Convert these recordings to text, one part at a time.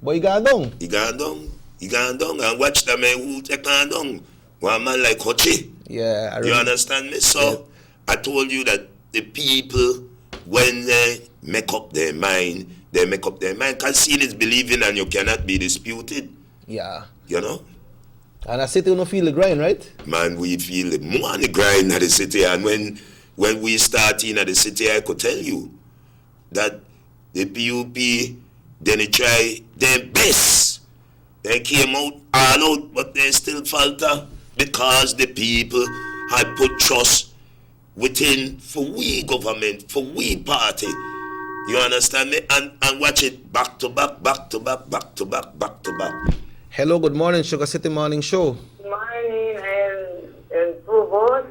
But he gone down. He gone down and watch the man who take down. One man like Hochi. Yeah, you understand me? So I told you that the people, when they make up their mind, because seeing is believing and you cannot be disputed. Yeah. You know? And the city don't feel the grind, right? Man, we feel the more on the grind at the city. And when we start in at the city, I could tell you that the PUP, then they try their best. They came out all out, but they still falter because the people had put trust within for we government, for we party. You understand me? And watch it back to back. Hello, good morning, SugarCity Morning Show. Good morning, and Provost.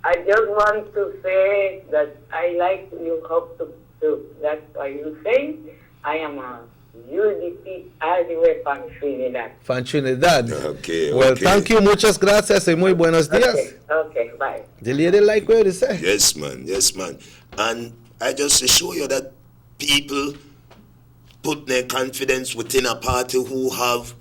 I just want to say that I like you hope to that's why you say I am a UDP all the way from Trinidad. From Trinidad. Okay. Well, thank you, muchas gracias, y muy buenos días. Okay, bye. The lady like what you say. Yes, man. And I just assure you that people put their confidence within a party who have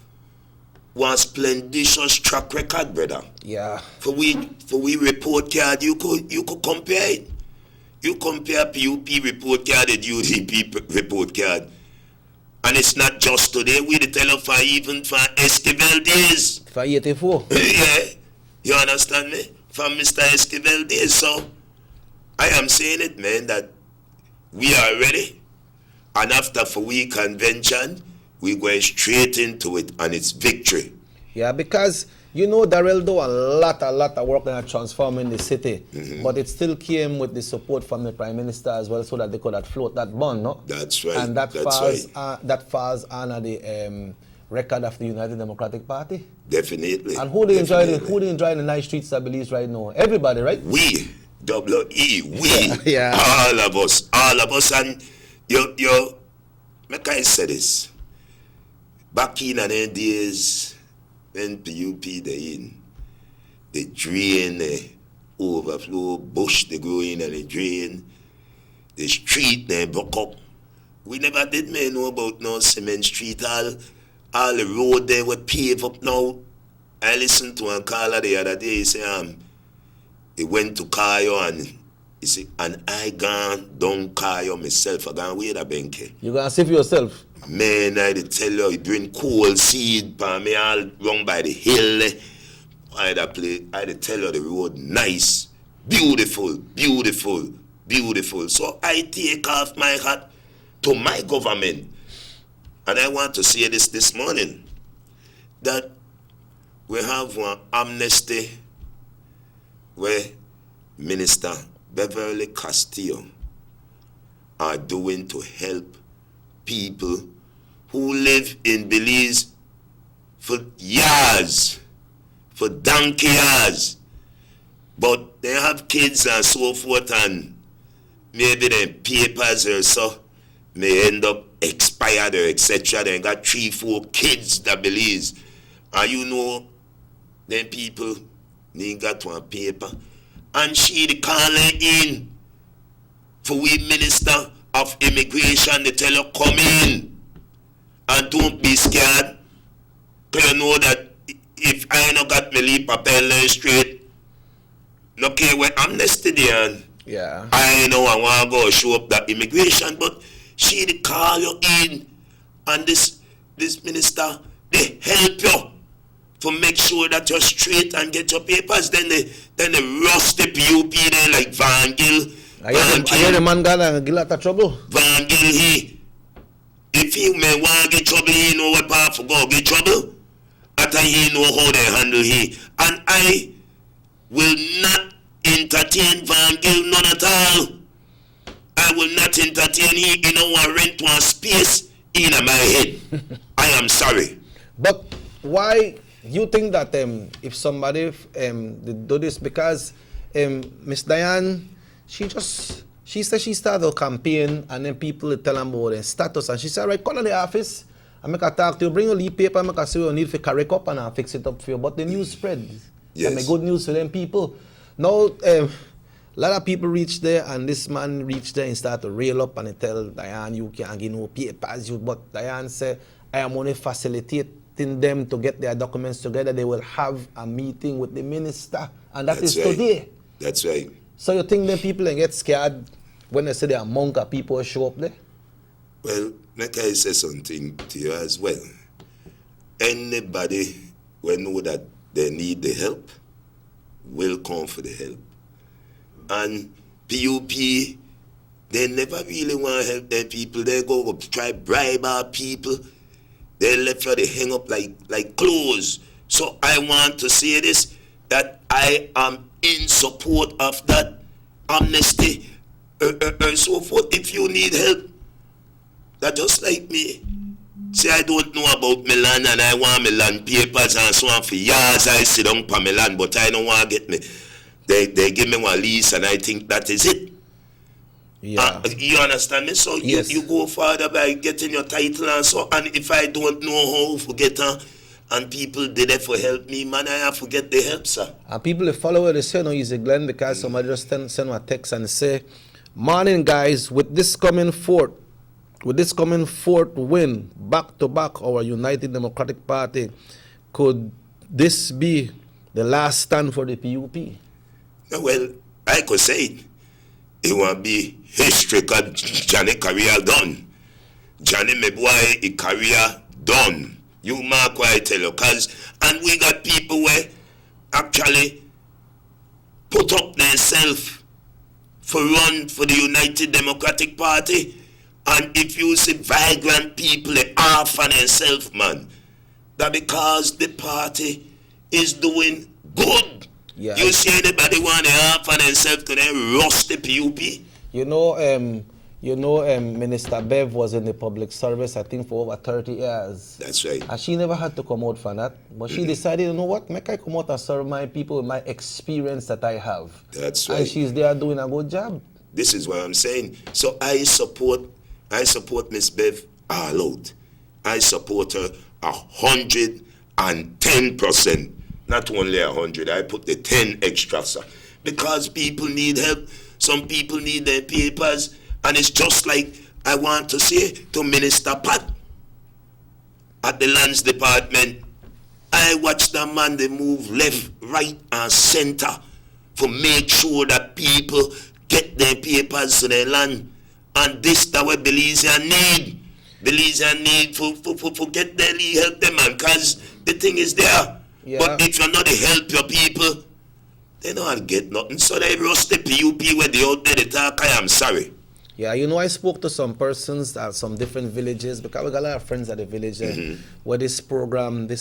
one splendid track record, brother. Yeah. For we report card, you could compare it. You compare PUP report card and UDP report card. And it's not just today, we the tell for even for Esquivel days. For 84. Yeah. You understand me? From Mr. Esquivel days. So I am saying it, man, that we are ready. And after for we convention, we going straight into it, and it's victory. Yeah, because you know Darrell do a lot of work in transforming the city, but it still came with the support from the Prime Minister as well, so that they could have float that bond, no? That's right. And that That's falls under the record of the United Democratic Party. Definitely. And who they enjoy the nice streets of Belize right now? Everybody, right? We, W-E, we, yeah. all of us, and yo, make I say this. Back in the days, when PUP they drain, they overflow, bush they go in and they drain, the street they broke up. We never did know about no cement street, all the road they were paved up now. I listened to a caller the other day, he say, he went to Kayo and he said, and I gone down Kayo myself, I gone wait a benke. You gonna see for yourself? Man, I tell you, he doing coal seed, for me all run by the hill. I tell you the road nice, beautiful. So I take off my hat to my government. And I want to say this morning, that we have one amnesty where Minister Beverly Castillo are doing to help people who live in Belize for years, for donkey years, but they have kids and so forth, and maybe their papers or so may end up expired or etc. They got 3-4 kids that Belize, and you know, then people they got one paper, and she the calling in for we Minister of Immigration. They tell her come in and don't be scared, because you know that if I no got me leap papel straight, no care where amnesty there, yeah, I know I want to go show up that immigration, but she they call you in, and this minister they help you to make sure that you're straight and get your papers. Then they rust the PUP there like Van Gil. I hear the man got a lot of trouble. Van Gil, if he may want to get trouble, he know what part for go get trouble. After he know how they handle he. And I will not entertain Van Gil none at all. I will not entertain he in our rent one space in my head. I am sorry. But why you think that if somebody do this, because Miss Diane, she said she started a campaign and then people tell them about their status, and she said, right, call to the office and make a talk to you, bring your leave paper and make a say you need to correct up and I'll fix it up for you. But the news spread. Yes. And the good news for them people. Now a lot of people reach there, and this man reached there and started to rail up and he tell Diane, you can't get no papers. But Diane said, I am only facilitating them to get their documents together. They will have a meeting with the minister, and that's right. today. That's right. So you think them people get scared when they see the amount of people show up there? Well, like I say something to you as well. Anybody will know that they need the help will come for the help. And PUP, they never really want to help their people. They go try bribe our people. They left you, they hang up like clothes. So I want to say this, that I am in support of that amnesty and so forth. If you need help, that just like me. Say I don't know about my land and I want my land papers and so on for years. I sit down for my land, but I don't want to get me. They give me one lease and I think that is it. Yeah. You understand me? So Yes. you go further by getting your title and so. And if I don't know how to get and people did it for help me, man, I have to get the help, sir. And people follow what they say, no, easy Glenn, because somebody just send a text and say, morning guys, with this coming fourth win, back to back, our United Democratic Party, could this be the last stand for the PUP? Well, I could say it won't be history because Johnny career done. Johnny, my boy, his career done. You mark what I tell you, and we got people where actually put up themselves for run for the United Democratic Party. And if you see vagrant people, they off on themselves, man. That because the party is doing good. Yeah. You see anybody want to off on themselves to then rust the PUP? Minister Bev was in the public service, I think, for over 30 years. That's right. And she never had to come out for that. But she decided, you know what, make I come out and serve my people with my experience that I have. That's right. And she's there doing a good job. This is what I'm saying. So I support Miss Bev all out. I support her 110%. Not only 100, I put the 10 extra, sir. Because people need help. Some people need their papers. And it's just like I want to say to Minister Pat at the Lands Department, I watch that man, they move left, right, and center to make sure that people get their papers to their land. And this that what Belizean need. Belizean need for get their help them, man, because the thing is there. Yeah. But if you're not to help your people, they don't get nothing. So they rust the PUP where they out there, they talk, I am sorry. Yeah, I spoke to some persons at some different villages, because we got a lot of friends at the village where this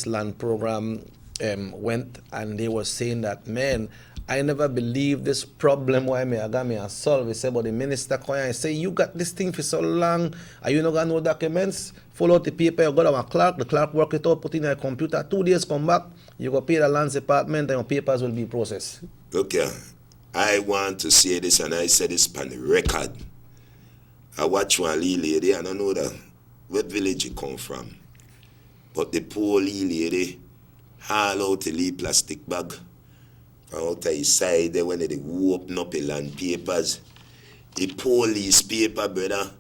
land program went, and they were saying that, man, I never believed this problem why I got me a solve. He said, but the minister come and say, you got this thing for so long, and you not got no documents, fill out the paper, you go to a clerk, the clerk work it out, put in a computer, 2 days come back, you go pay the lands department and your papers will be processed. Okay, I want to say this, and I said this on the record. I watch one little lady, I don't know what village he come from. But the poor little lady haul out the little plastic bag from out his side there when they open up the land papers. The poor lease paper, brother,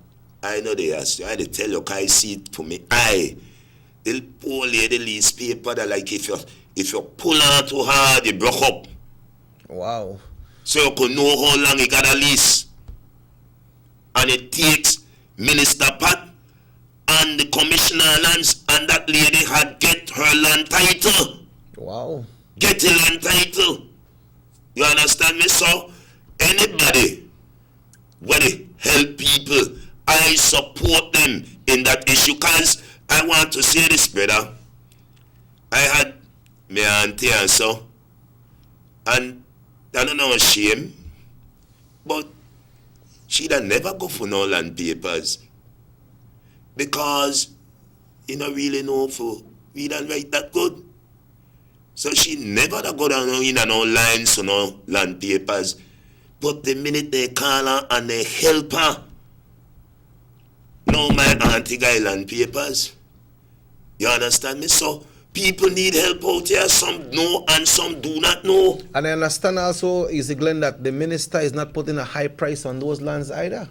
I know they ask you, I tell you, I see it for me eye. The poor lady lease paper that like if you pull on too hard, it broke up. Wow. So you could know how long you got a lease. And it takes Minister Pat and the Commissioner of Lands, and that lady had get her land title. Wow. Get a land title. You understand me? So anybody when they help people, I support them in that issue. Because I want to say this, brother. I had my auntie and so, and I don't know shame, but she'd never go for no land papers because you don't really know for read and write that good. So she never go down in no lines or no land papers. But the minute they call her and they help her, no, my auntie got land papers. You understand me? So people need help out here. Some know and some do not know. And I understand also, Easy Glenn, that the minister is not putting a high price on those lands either.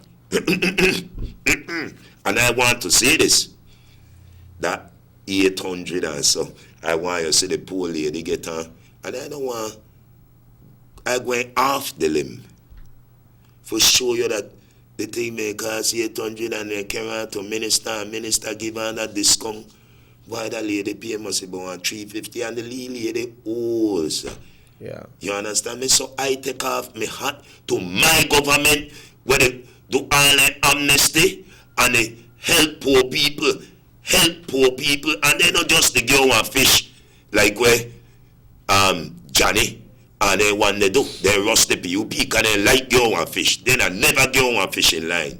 And I want to say this, that 800 or so. I want you to see the poor lady get on. And I don't want, I going off the limb. For show you that the thing may cost 800 and they carry out to minister give her that discount. Why the lady pay must be about 350 and the lady owes. Yeah. You understand me? So I take off my hat to my government where they do all the amnesty and they help poor people, and they not just the girl and fish like where Johnny and they want to do. They rust the PUP because they like girl and fish. They not never girl and fish in line.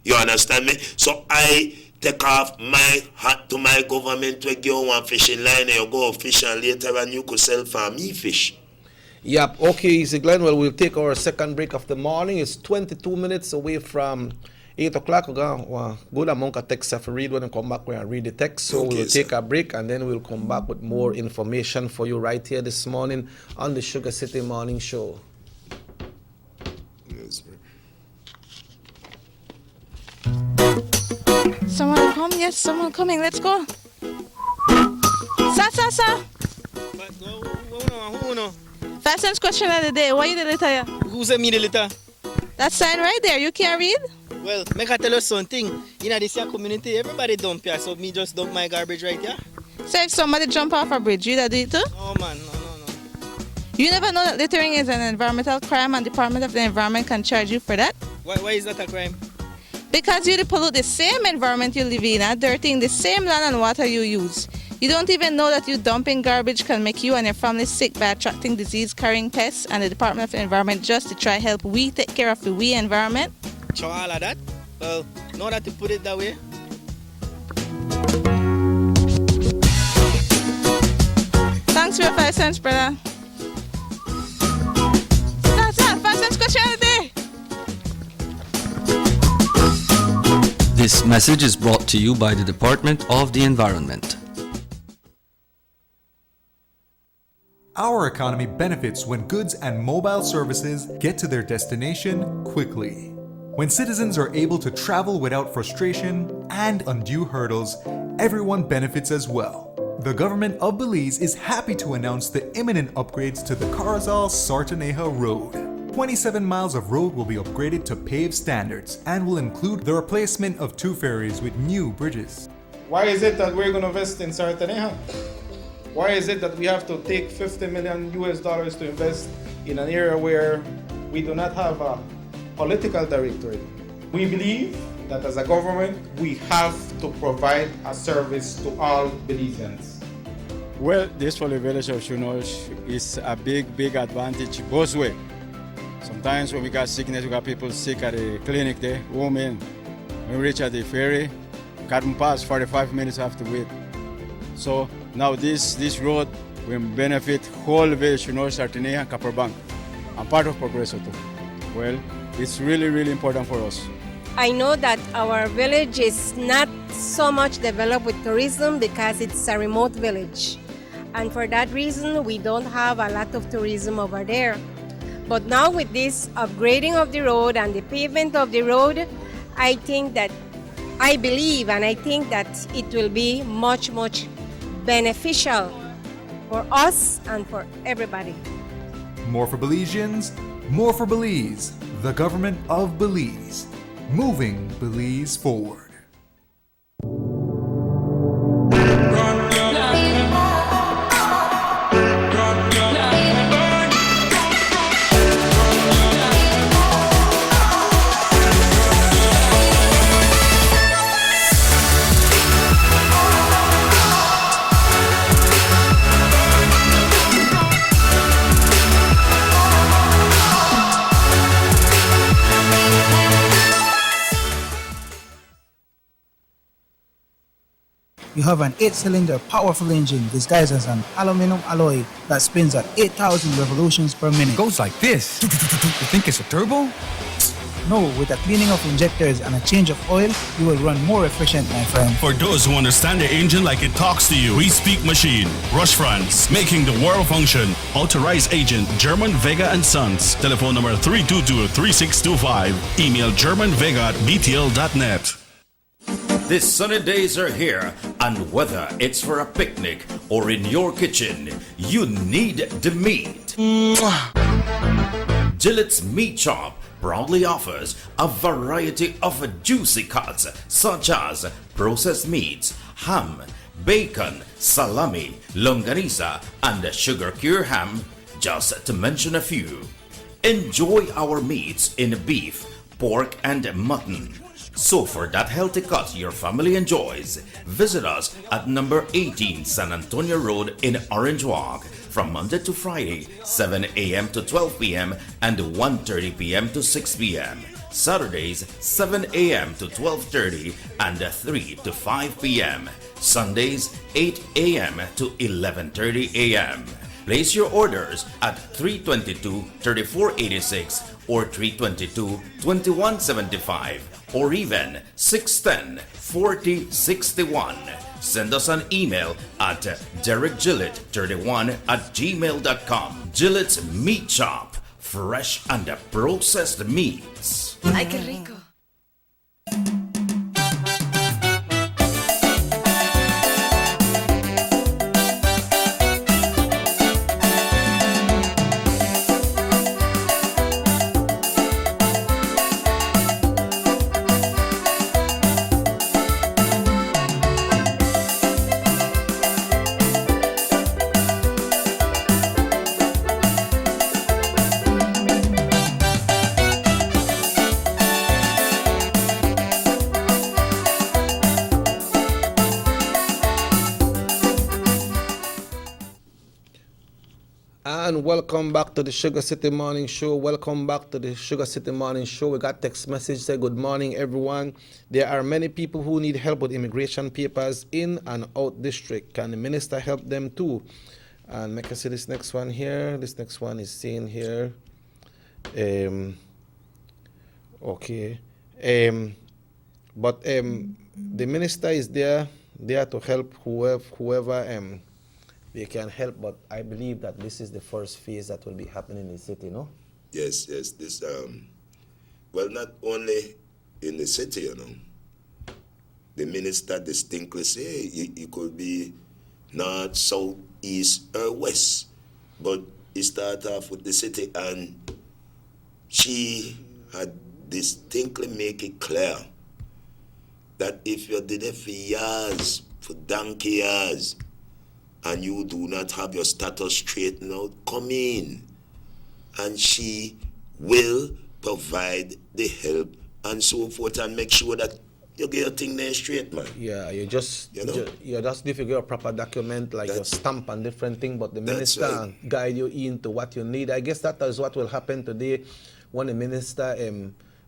You understand me? So I take off my hat to my government where girl and fish in line and you go fish and later and you could sell for me fish. Yep. Okay, Easy Glenn. Well, we'll take our second break of the morning. It's 22 minutes away from 8 o'clock. We're going to go among a text to read when we come back. We'll read the text. So we'll take a break and then we'll come back with more information for you right here this morning on the Sugar City Morning Show. Yes, Someone come? Yes, someone coming. Let's go. Sa. Fastest question of the day. Why you the letter? Who sent me the letter? That sign right there. You can't read? Well, make I tell you something. In this community, everybody dump here, so me just dump my garbage right here. So if somebody jump off a bridge, you that do it too? No, man, no. You never know that littering is an environmental crime and Department of the Environment can charge you for that? Why is that a crime? Because you pollute the same environment you live in, dirtying the same land and water you use. You don't even know that you dumping garbage can make you and your family sick by attracting disease-carrying pests, and the Department of the Environment just to try help we take care of the we environment. So all of that? Well, now that you put it that way. Thanks for your 5 cents, brother. That's it. 5 cents question of the day. This message is brought to you by the Department of the Environment. Our economy benefits when goods and mobile services get to their destination quickly. When citizens are able to travel without frustration and undue hurdles, everyone benefits as well. The government of Belize is happy to announce the imminent upgrades to the Carazal-Sartaneja Road. 27 miles of road will be upgraded to paved standards and will include the replacement of 2 ferries with new bridges. Why is it that we're going to invest in Sartaneja? Why is it that we have to take $50 million to invest in an area where we do not have a political directorate? We believe that as a government, we have to provide a service to all Belizeans. Well, this for the village of Shunosh is a big advantage both ways. Sometimes when we got sickness, we got people sick at the clinic there, women. When we reach at the ferry, can't pass 45 minutes have to wait. So now this road will benefit whole village, Sartaneja and Copperbank. I'm part of Progreso too. Well, it's really important for us. I know that our village is not so much developed with tourism because it's a remote village. And for that reason, we don't have a lot of tourism over there. But now with this upgrading of the road and the pavement of the road, I believe and I think that it will be much beneficial for us and for everybody. More for Belizeans, more for Belize. The government of Belize. Moving Belize forward. You have an 8-cylinder powerful engine disguised as an aluminum alloy that spins at 8,000 revolutions per minute. Goes like this. You think it's a turbo? No, with the cleaning of injectors and a change of oil, you will run more efficient, my friend. For those who understand the engine like it talks to you, we speak machine. Rush France, making the world function. Authorized agent, German Vega & Sons. Telephone number 322-3625. Email germanvega@btl.net. These sunny days are here, and whether it's for a picnic or in your kitchen, you need the meat. Gillette's Meat Shop proudly offers a variety of juicy cuts such as processed meats, ham, bacon, salami, longaniza, and sugar cure ham, just to mention a few. Enjoy our meats in beef, pork, and mutton. So for that healthy cut your family enjoys, visit us at number 18 San Antonio Road in Orange Walk from Monday to Friday, 7 a.m. to 12 p.m. and 1:30 p.m. to 6 p.m. Saturdays, 7 a.m. to 12:30 and 3 to 5 p.m. Sundays, 8 a.m. to 11:30 a.m. Place your orders at 322-3486 or 322-2175 or even 610-4061. Send us an email at derekgillett31@gmail.com. Gillette's Meat Shop, fresh and processed meats. Ay, qué rico. And welcome back to the Sugar City Morning Show. Welcome back to the Sugar City Morning Show. We got text message say good morning everyone. There are many people who need help with immigration papers in and out district. Can the minister help them too? And make us see this next one here. This next one is saying here. Okay. But the minister is there to help whoever they can help, but I believe that this is the first phase that will be happening in the city, no? Yes. This well, not only in the city, you know. The minister distinctly say it could be north, south, east, or west. But he started off with the city, and she had distinctly make it clear that if you did it for years, for donkey years, and you do not have your status straightened out, come in. And she will provide the help and so forth and make sure that you get your thing there straight, man. Yeah, you just need to get a proper document, like your stamp and different thing, but the minister guide you into what you need. I guess that is what will happen today when the minister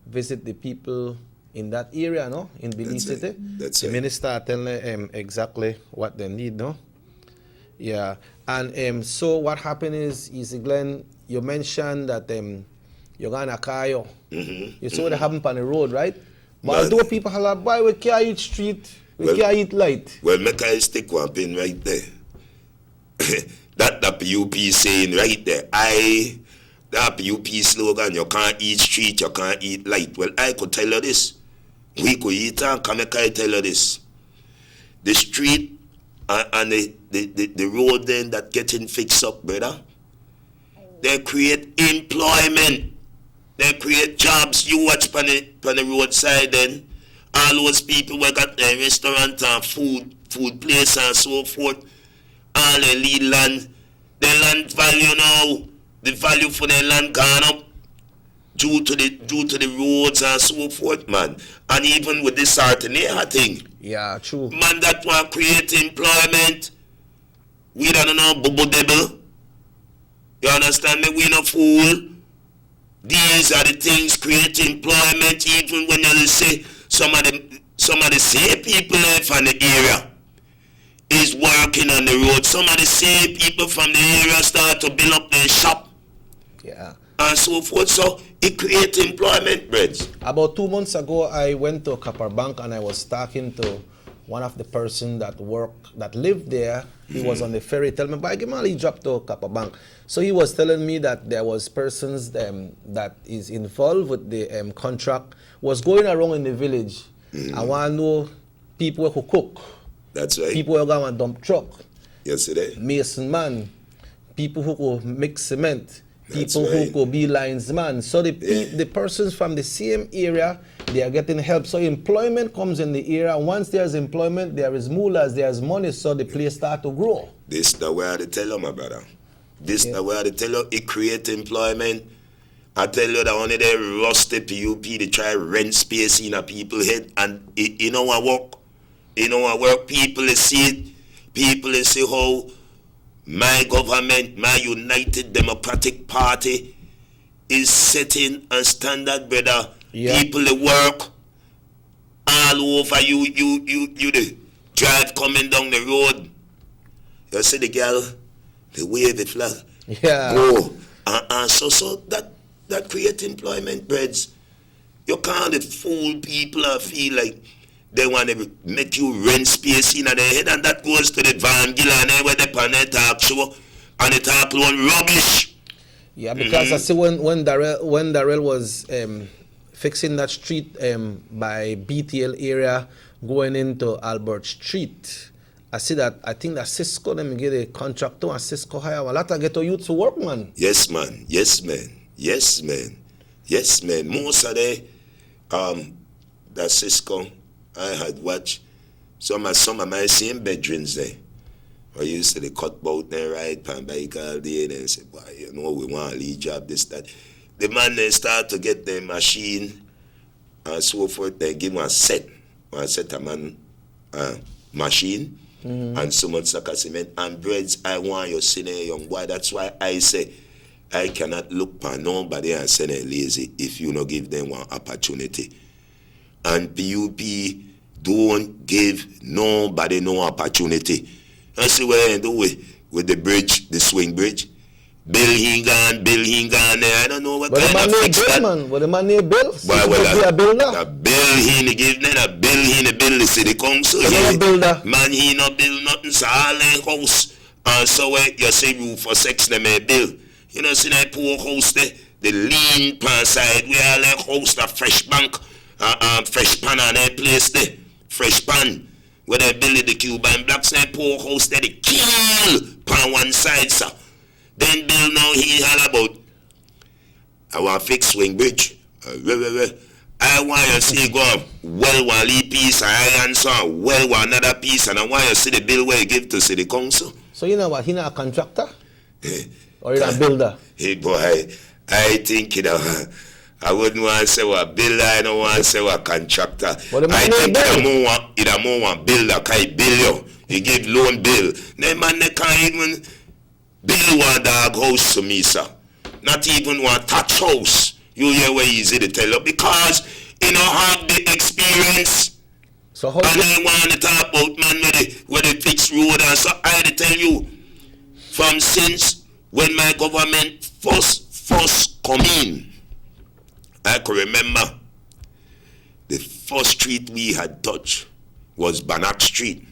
visit the people in that area, no? In Benin City. The minister tell them exactly what they need, no? Yeah, and so what happened is Glenn, you mentioned that you're gonna Kayo. You saw what happened on the road, right? But although people are like, boy, we can't eat street, we can't eat light. Well, make I stick one pin right there. That the PUP saying right there, that PUP slogan, you can't eat street, you can't eat light. Well, I could tell you this. We could eat and come make I tell you this. The street and the road then that getting fixed up, brother, they create employment. They create jobs. You watch on the roadside then, all those people who got their restaurant and food place and so forth, all their lead land, their land value now, the value for their land gone up due to the roads and so forth, man. And even with this Sartanea thing. Yeah, true. Man, that one create employment. We don't know bubble debble. You understand me? We no fool. These are the things create employment. Even when you say some of the same people from the area is working on the road. Some of the same people from the area start to build up their shop. Yeah. And so forth. So it creates employment, Breds. About 2 months ago, I went to Copper Bank and I was talking to one of the person that lived there. He was on the ferry. Tell me, but I give him dropped to Copper Bank. So he was telling me that there was persons that is involved with the contract was going around in the village. I want to know people who cook. That's right. People who go and dump truck. Yesterday. Mason man. People who go mix cement. That's People right. who go be linesman. So the persons from the same area, they are getting help. So employment comes in the area. Once there's employment, there is mullahs, there's money, so the place start to grow. This the way I tell you, my brother. This the way I tell you, it create employment. I tell you that only they rusty PUP, they try rent space in a people's head, and you know what work? You know what work? People see it. People see how my government, my United Democratic Party is setting a standard, brother. Yeah. People they work all over you the drive coming down the road. You see the girl, they wave the flag. Yeah. Go. So that create employment, breads. You can't fool people and feel like they want to make you rent space in their head, and that goes to the Van Gillan where they pan talk show and they talk one rubbish. Yeah, because I see when Darrell was fixing that street by BTL area going into Albert Street, I see that I think that Cisco them get a contractor and Cisco hire a lot of ghetto youth to work, man. Yes, man. Yes, man. Yes, man. Yes, man. Most of the that Cisco I had watched some of my same bedrooms there. I used to the cut boat there, ride pan bike all day, and then say, boy, you know, we want a lead job, this, that. The man they start to get the machine and so forth, they give one set a man machine and so much sack of cement and breads. I want you see there, young boy. That's why I say I cannot look for nobody and say they're lazy if you not give them one opportunity. And PUP don't give nobody no opportunity. I see what I do with the bridge, the swing bridge. Bill he gone there. I don't know what kind of fix that. Man. What the man need Bill? Why, a bill now? A bill he give them, a bill he build the city council. Man he not build nothing, so all their house. And so you say roof for sex them a bill. You know, see that poor house there, the lean pan side, we all their house, the fresh bank. Fresh pan on that place there. Fresh pan. Where they build the Cuban blocks and poor house there, they kill pan one side, sir. Then Bill now he all about I want fix swing bridge. I want you to see go well one lead piece and iron song, well one another piece, and I want you to see the bill where you give to city council. So you know what, he not a contractor? Or he not a builder? Hey boy, I think I wouldn't want to say what builder, I don't want to say what contractor. I think it more want builder, because he bill you. He give loan bill. No man, they can't even build one dog house to me, sir. Not even one touch house. You hear where easy to tell you, because you don't have the experience. So how and I want to talk about man with the fixed road, and so I to tell you, from since when my government first come in, I can remember the first street we had touched was Bannock Street.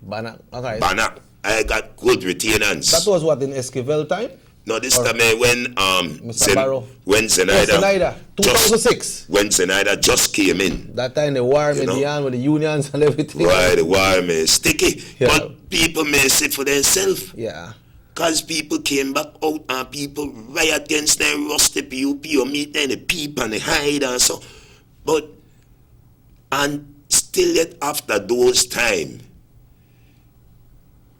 Bannock, okay. Bannock. I got good retainers. That was what, in Esquivel time? No, this time when when Zenaida, 2006. When Zenaida just came in. That time the war with the unions and everything. Right, the war may sticky. Yeah. But people may sit for themselves. Yeah. Because people came back out and people riot against their rusty PUP or meet them, the peep and the hide and so. But, and still yet after those time,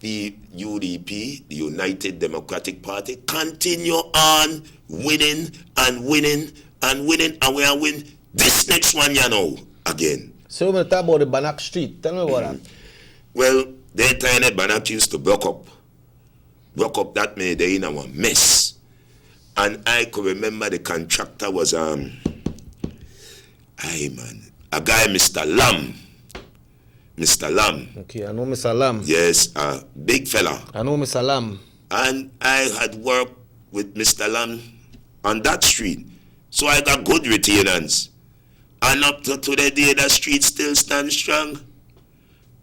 the UDP, the United Democratic Party, continue on winning and winning and winning, and we are winning this next one, you know, again. So we're going to talk about the Bannock Street. Tell me about that. Well, that time Bannock used to broke up. Broke up, that made they in a mess. And I could remember the contractor was a guy, Mr. Lam. Mr. Lam. Okay, I know Mr. Lam. Yes, a big fella. I know Mr. Lam. And I had worked with Mr. Lam on that street. So I got good retainers. And up to today, that street still stands strong.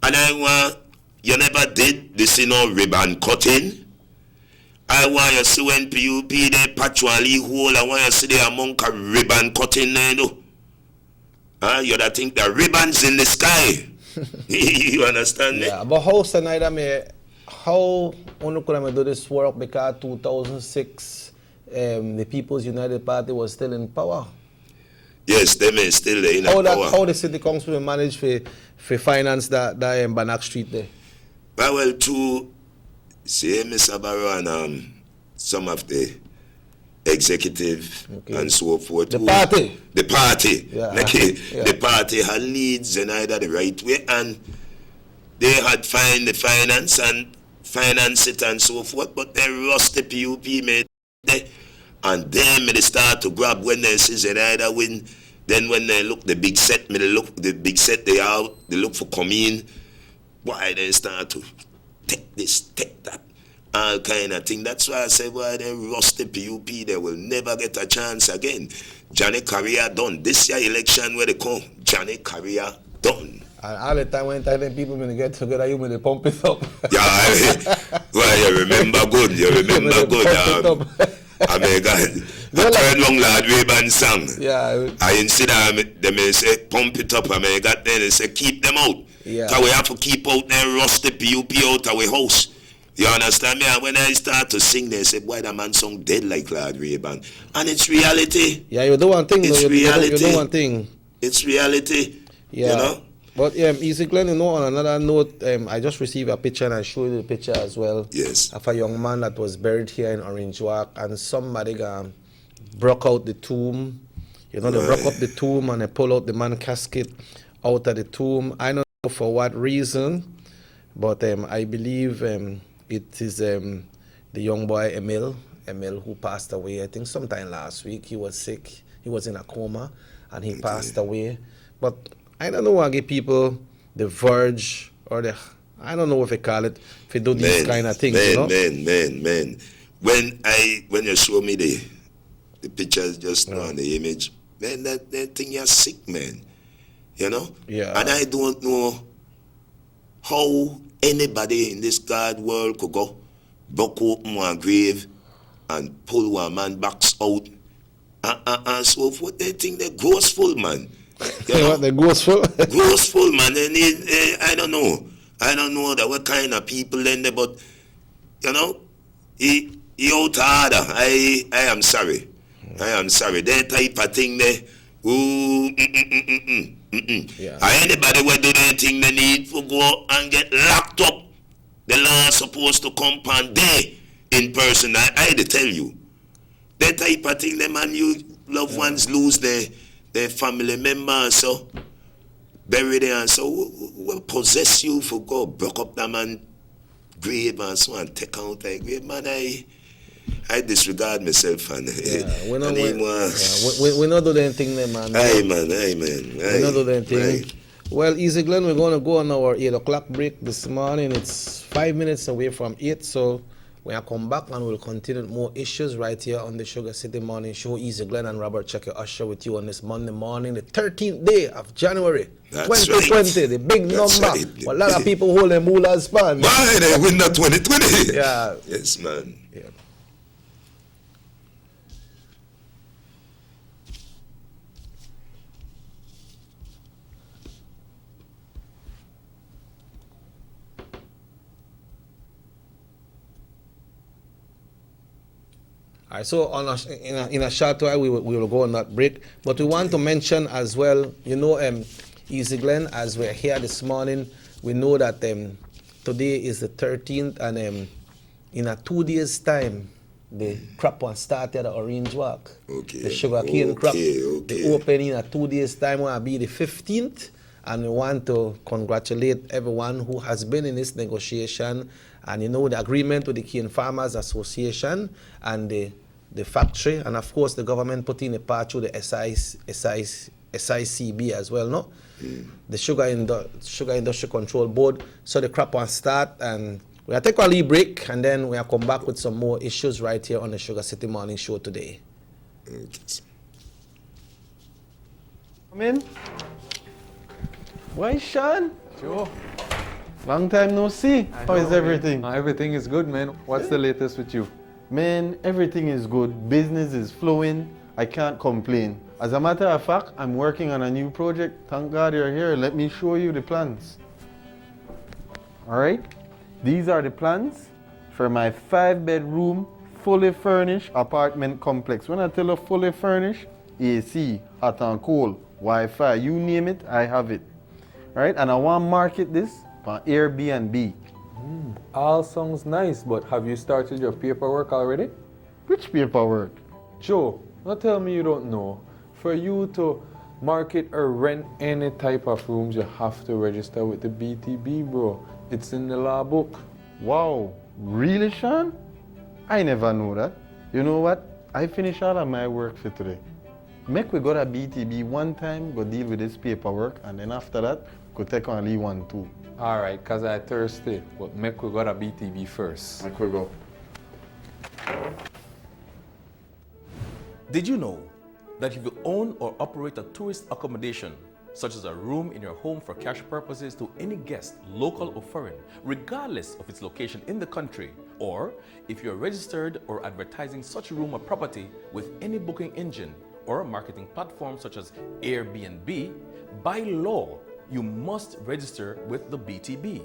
And I want, you never did this, ribbon cutting. I want you to see when PUP, they patchouli hole, I want you to see the amount of ribbon cutting there, you don't think the ribbons in the sky. You understand me? Yeah, but how Senator me, how one could I do this work because 2006 the People's United Party was still in power? Yes, them is still in How power. how the city council will manage for finance that Bannock Street there? Well, to see Mr. Barrow and some of the executive and so forth. The party. The party. Yeah. The party had leads in either the right way, and they had find the finance and finance it and so forth, but they rust the PUP made there. And then they start to grab when they see an either win. Then when they look the big set, they look for come in. Why they start to take this, take that, all kind of thing. That's why I say, why they rust the PUP, they will never get a chance again. Johnny career done. This year election where they come, Johnny career done. And all the time when people when they get together, you when they pump it up. Yeah, well, you remember good. You remember good. I mean, God, I turn long lad Ray-Ban song. Yeah. I instead they may say pump it up. I mean, God then they say keep them out. Yeah. Cause we have to keep out them rusty PUP out of our house. You understand me? And when I start to sing, they say, "Why that man song dead like lad Ray-Ban?" And it's reality. Yeah, you do one thing. It's though. reality. You do one thing. It's reality. Yeah. You know. But Easy Glenn, you know, on another note, I just received a picture and I showed you the picture as well. Yes. Of a young man that was buried here in Orange Walk, and somebody broke out the tomb. You know, they broke up the tomb and they pull out the man casket out of the tomb. I don't know for what reason, but I believe it is the young boy Emil who passed away. I think sometime last week. He was sick. He was in a coma and he passed away. But I don't know, I give people the verge or I don't know what they call it, if they do these kind of things, you know? Man. When you show me the pictures just now and the image, man, that thing you're sick, man. You know? Yeah. And I don't know how anybody in this God world could go buck open one grave and pull one man backs out and so forth. They think they're grossful, man. You know? They're grossful? Grossful, man. They need, I don't know that what kind of people in there, but you know, he out harder. I am sorry. That type of thing there. Yeah. And anybody will do that thing they need to go and get locked up. The law is supposed to come on there in person. I tell you. That type of thing, the man, you loved ones lose their family members, so bury them, and so will possess you for go broke up that man grave and so and take out that grave, man. I disregard myself and we not do anything there, man. Aye, man. We not do anything. Well, Easy Glenn, we're going to go on our 8 o'clock break this morning. It's 5 minutes away from 8, so when I come back and we'll continue more issues right here on the Sugar City Morning Show. Easy Glenn and Robert Checker Usher with you on this Monday morning, the 13th day of January, 2020, right. The big That's number. Right. Well, a lot of people hold them moolah span. Why they win that 2020? Yeah. Yes, man. Yeah. All right, so in a short while we will go on that break, but we want to mention as well, you know, Easy Glenn, as we're here this morning, we know that today is the 13th, and in a 2 days time, the crop will start at the Orange Walk. Okay. The sugarcane crop, the opening in a 2 days time will be the 15th, and we want to congratulate everyone who has been in this negotiation, and you know the agreement with the Cane Farmers Association and the factory, and of course the government putting a part through the SICB as well, no? The Sugar Industry Control Board. So the crop will start, and we'll take a little break, and then we'll come back with some more issues right here on the Sugar City Morning Show today. Come in. Why, Sean? Joe. Long time no see. How is everything? Everything is good, man. What's the latest with you? Man, everything is good. Business is flowing. I can't complain. As a matter of fact, I'm working on a new project. Thank God you're here. Let me show you the plans. All right? These are the plans for my 5-bedroom, fully furnished apartment complex. When I tell you fully furnished, AC, hot and cold, Wi-Fi, you name it, I have it. All right? And I want to market this on Airbnb. All sounds nice, but have you started your paperwork already? Which paperwork? Joe, don't tell me you don't know. For you to market or rent any type of rooms, you have to register with the BTB, bro. It's in the law book. Wow, really, Sean? I never know that. You know what? I finished all of my work for today. Make we go to BTB one time, go deal with this paperwork, and then after that, go take on Lee 1 too. All right, because I'm thirsty, but make we go to BTB first. Make we go. Did you know that if you own or operate a tourist accommodation, such as a room in your home for cash purposes to any guest, local or foreign, regardless of its location in the country, or if you're registered or advertising such a room or property with any booking engine or marketing platform such as Airbnb, by law, you must register with the BTB.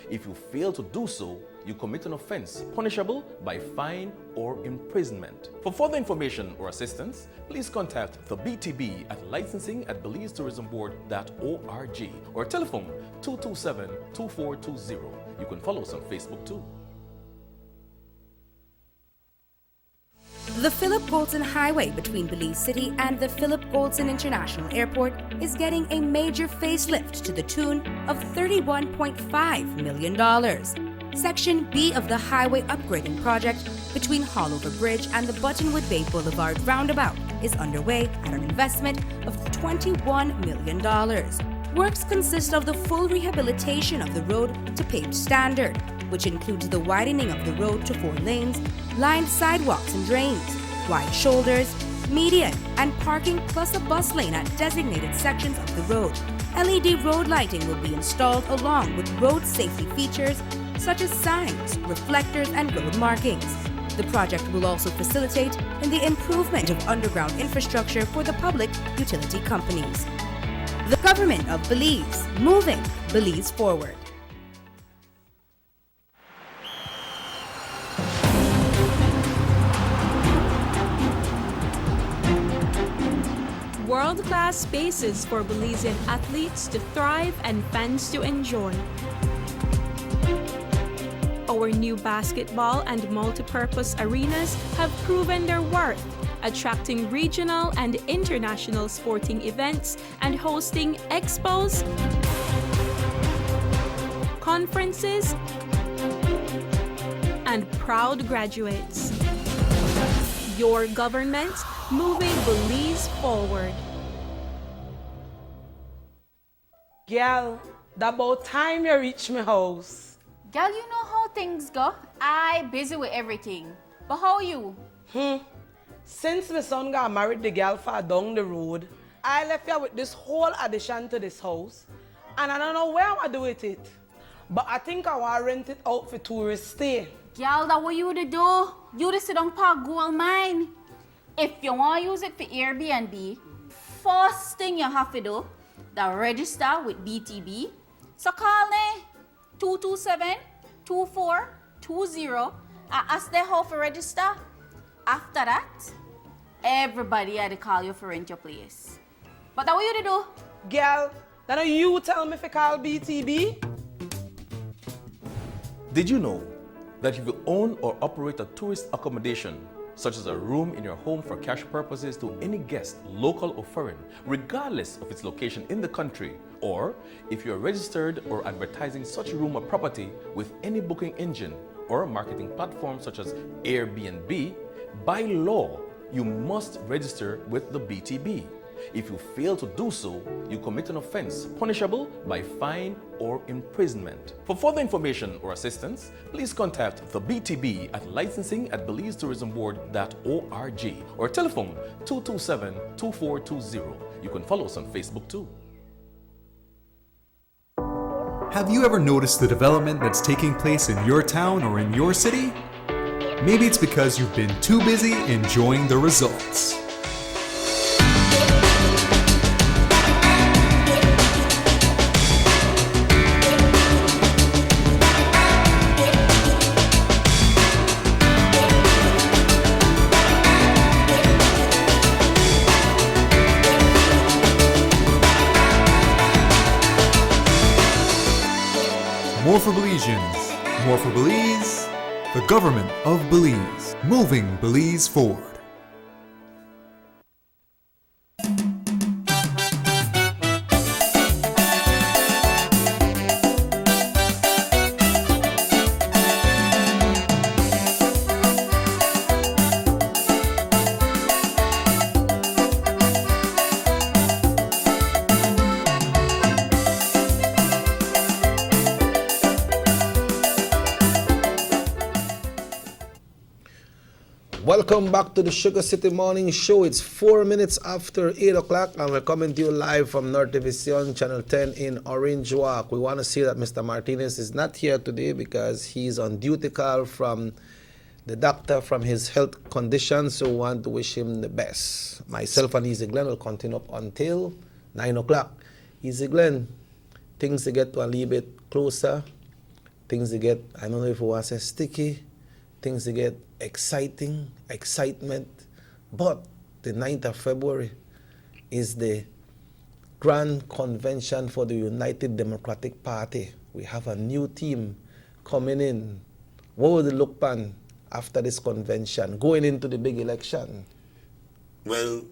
If you fail to do so, you commit an offense punishable by fine or imprisonment. For further information or assistance, please contact the BTB at licensing@belizetourismboard.org or telephone 227-2420. You can follow us on Facebook too. The Philip Goldson Highway between Belize City and the Philip Goldson International Airport is getting a major facelift to the tune of $31.5 million. Section B of the highway upgrading project between Haulover Bridge and the Buttonwood Bay Boulevard roundabout is underway at an investment of $21 million. Works consist of the full rehabilitation of the road to paved standard, which includes the widening of the road to 4 lanes, lined sidewalks and drains, wide shoulders, median, and parking plus a bus lane at designated sections of the road. LED road lighting will be installed along with road safety features such as signs, reflectors, and road markings. The project will also facilitate in the improvement of underground infrastructure for the public utility companies. The Government of Belize, moving Belize forward. World-class spaces for Belizean athletes to thrive and fans to enjoy. Our new basketball and multi-purpose arenas have proven their worth, attracting regional and international sporting events and hosting expos, conferences, and proud graduates. Your government moving Belize forward. Girl, that about time you reach my house. Girl, you know how things go. I busy with everything. But how you? Since my son got married the girl far down the road, I left here with this whole addition to this house. And I don't know where I'm gonna do with it. But I think I want to rent it out for tourists stay. Girl, that what you to do? You to sit on park gold mine. If you want to use it for Airbnb, first thing you have to do, the register with BTB. So call them 227-2420 and ask them how to register. After that, everybody had to call you for rent your place. But that what you to do? Girl, that you tell me if I call BTB? Did you know that if you own or operate a tourist accommodation, such as a room in your home for cash purposes to any guest, local or foreign, regardless of its location in the country, or if you're registered or advertising such a room or property with any booking engine or marketing platform such as Airbnb, by law, you must register with the BTB. If you fail to do so, you commit an offense punishable by fine or imprisonment. For further information or assistance, please contact the BTB at licensing@belizetourismboard.org or telephone 227-2420. You can follow us on Facebook too. Have you ever noticed the development that's taking place in your town or in your city? Maybe it's because you've been too busy enjoying the results. for Belizeans. More for Belize. The government of Belize. Moving Belize forward. Welcome back to the Sugar City Morning Show. It's 4 minutes after 8 o'clock and we're coming to you live from North Division, Channel 10 in Orange Walk. We want to say that Mr. Martinez is not here today because he's on duty call from the doctor from his health condition, so we want to wish him the best. Myself and Easy Glenn will continue up until 9 o'clock. Easy Glenn, things to get to a little bit closer, things to get, I don't know if we want to say sticky, things to get excitement, but the 9th of February is the grand convention for the United Democratic Party. We have a new team coming in. What will the look pan after this convention, going into the big election? Well,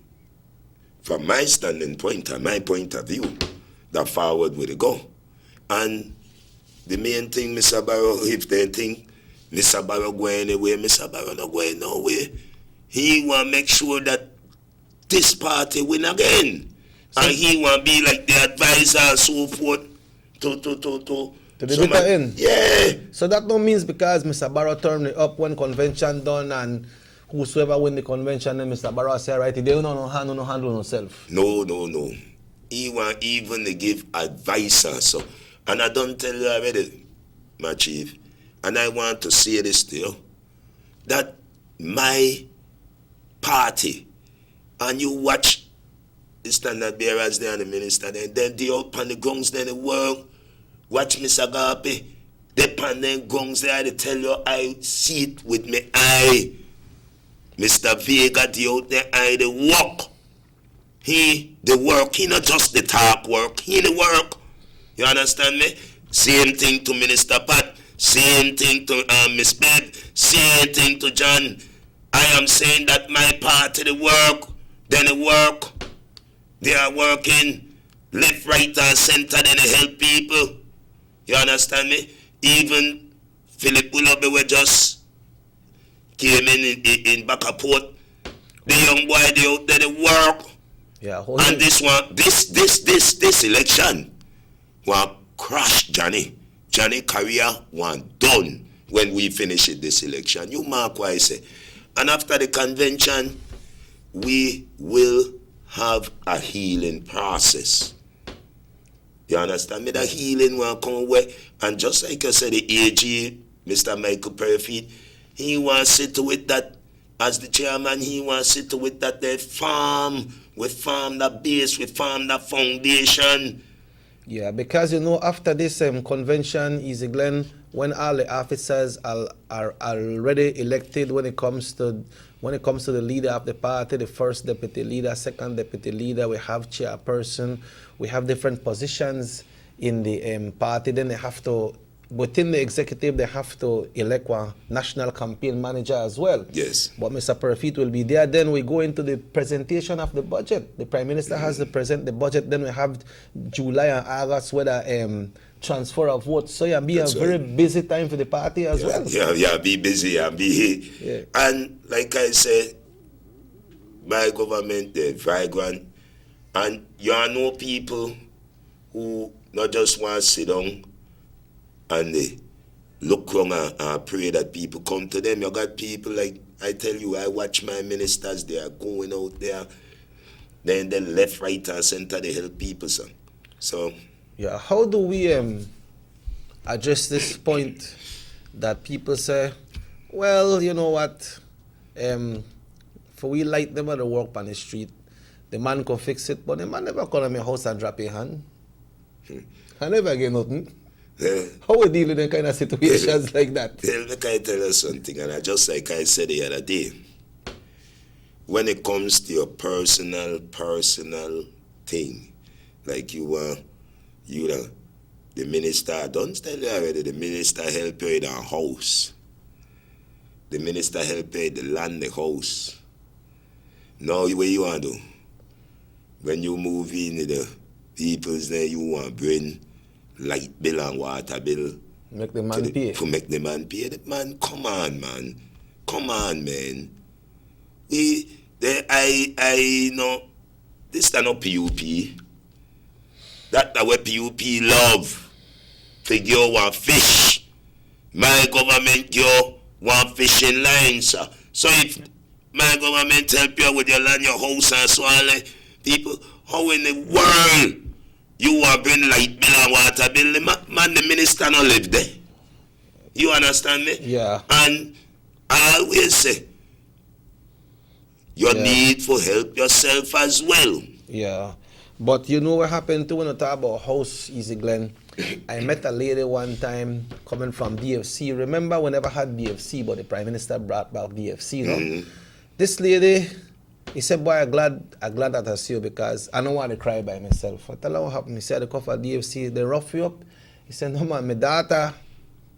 from my standing point and my point of view, that forward will go. And the main thing, Mr. Barrow, if they think Mr. Barrow going anywhere, Mr. Barrow not going nowhere. He want to make sure that this party win again. So, and he want to be like the advisor and so forth to the bitter end. Yeah. So that no means because Mr. Barrow turned it up when convention done and whosoever win the convention, then Mr. Barrow say, right, they don't no handle himself. No. He want even to give advice so. And I don't tell you already, my chief, and I want to say this to you, that my party, and you watch the standard bearers there and the minister, then they out on the gongs there in the world, watch Mr. Agape, they pan them gongs there, they tell you I see it with my eye. Mr. Vega, they out there, I the walk. He the work, he not just the talk work, he the work. You understand me? Same thing to Minister Pat, same thing to Miss Bed, same thing to John. I am saying that my party the work, then the work. They are working left, right, and center, then they help people. You understand me? Even Philip Willoughby we just came in Backaport. The young boy they out there they work. Yeah, and this one, this election, want crash Johnny. Johnny career one done when we finish it this election. You mark what I say. And after the convention, we will have a healing process. You understand me? The healing will come away. And just like I said, the AG, Mr. Michael Perfit, he wants to sit with that, as the chairman, he wants to sit with that they farm, we farm that base, we farm that foundation. Yeah, because after this convention, Easy Glenn, when all the officers are already elected, when it comes to the leader of the party, the first deputy leader, second deputy leader, we have chairperson, we have different positions in the party. Then they have to, within the executive, they have to elect one national campaign manager as well. Yes. But Mr. Perfit will be there. Then we go into the presentation of the budget. The Prime Minister has to present the budget. Then we have July and August where the transfer of votes. So be a very busy time for the party as well. Yeah, be busy and be here. Yeah. And like I said, my government, the vibrant, and you know people who not just want to sit down and they look wrong and pray that people come to them. You got people like, I tell you, I watch my ministers, they are going out there, then left, right, and center, they help people, son. So, yeah, how do we address this point that people say, well, you know what, for we light them at the work on the street, the man can fix it, but the man never come to my house and drop a hand. I never get nothing. How we deal with them kind of situations like that? Let me tell you something, and just like I said the other day, when it comes to your personal thing, like you The minister, don't tell you already, the minister help you in a house. The minister help you in the land, the house. Now what you want to do? When you move in the people's there, you want to bring light bill and water bill. Make the man pay. To make the man pay. The man, come on, man. Come on, man. I know, this is not PUP. That's what PUP love. Figure want fish. My government you want fishing lines. So if my government help you with your land, your house and so on, people, how in the world you want bring light bill and water bill? The man, the minister not live there. You understand me? Yeah. And I always say, you need to help yourself as well. Yeah. But you know what happened too when you talk about house, Easy Glen? I met a lady one time coming from BFC. Remember we never had BFC, but the Prime Minister brought back BFC, you know? This lady, he said, boy, I'm glad that I see you because I don't want to cry by myself. I tell her what happened. He said, I come for DFC, they rough you up. He said, no man, my daughter,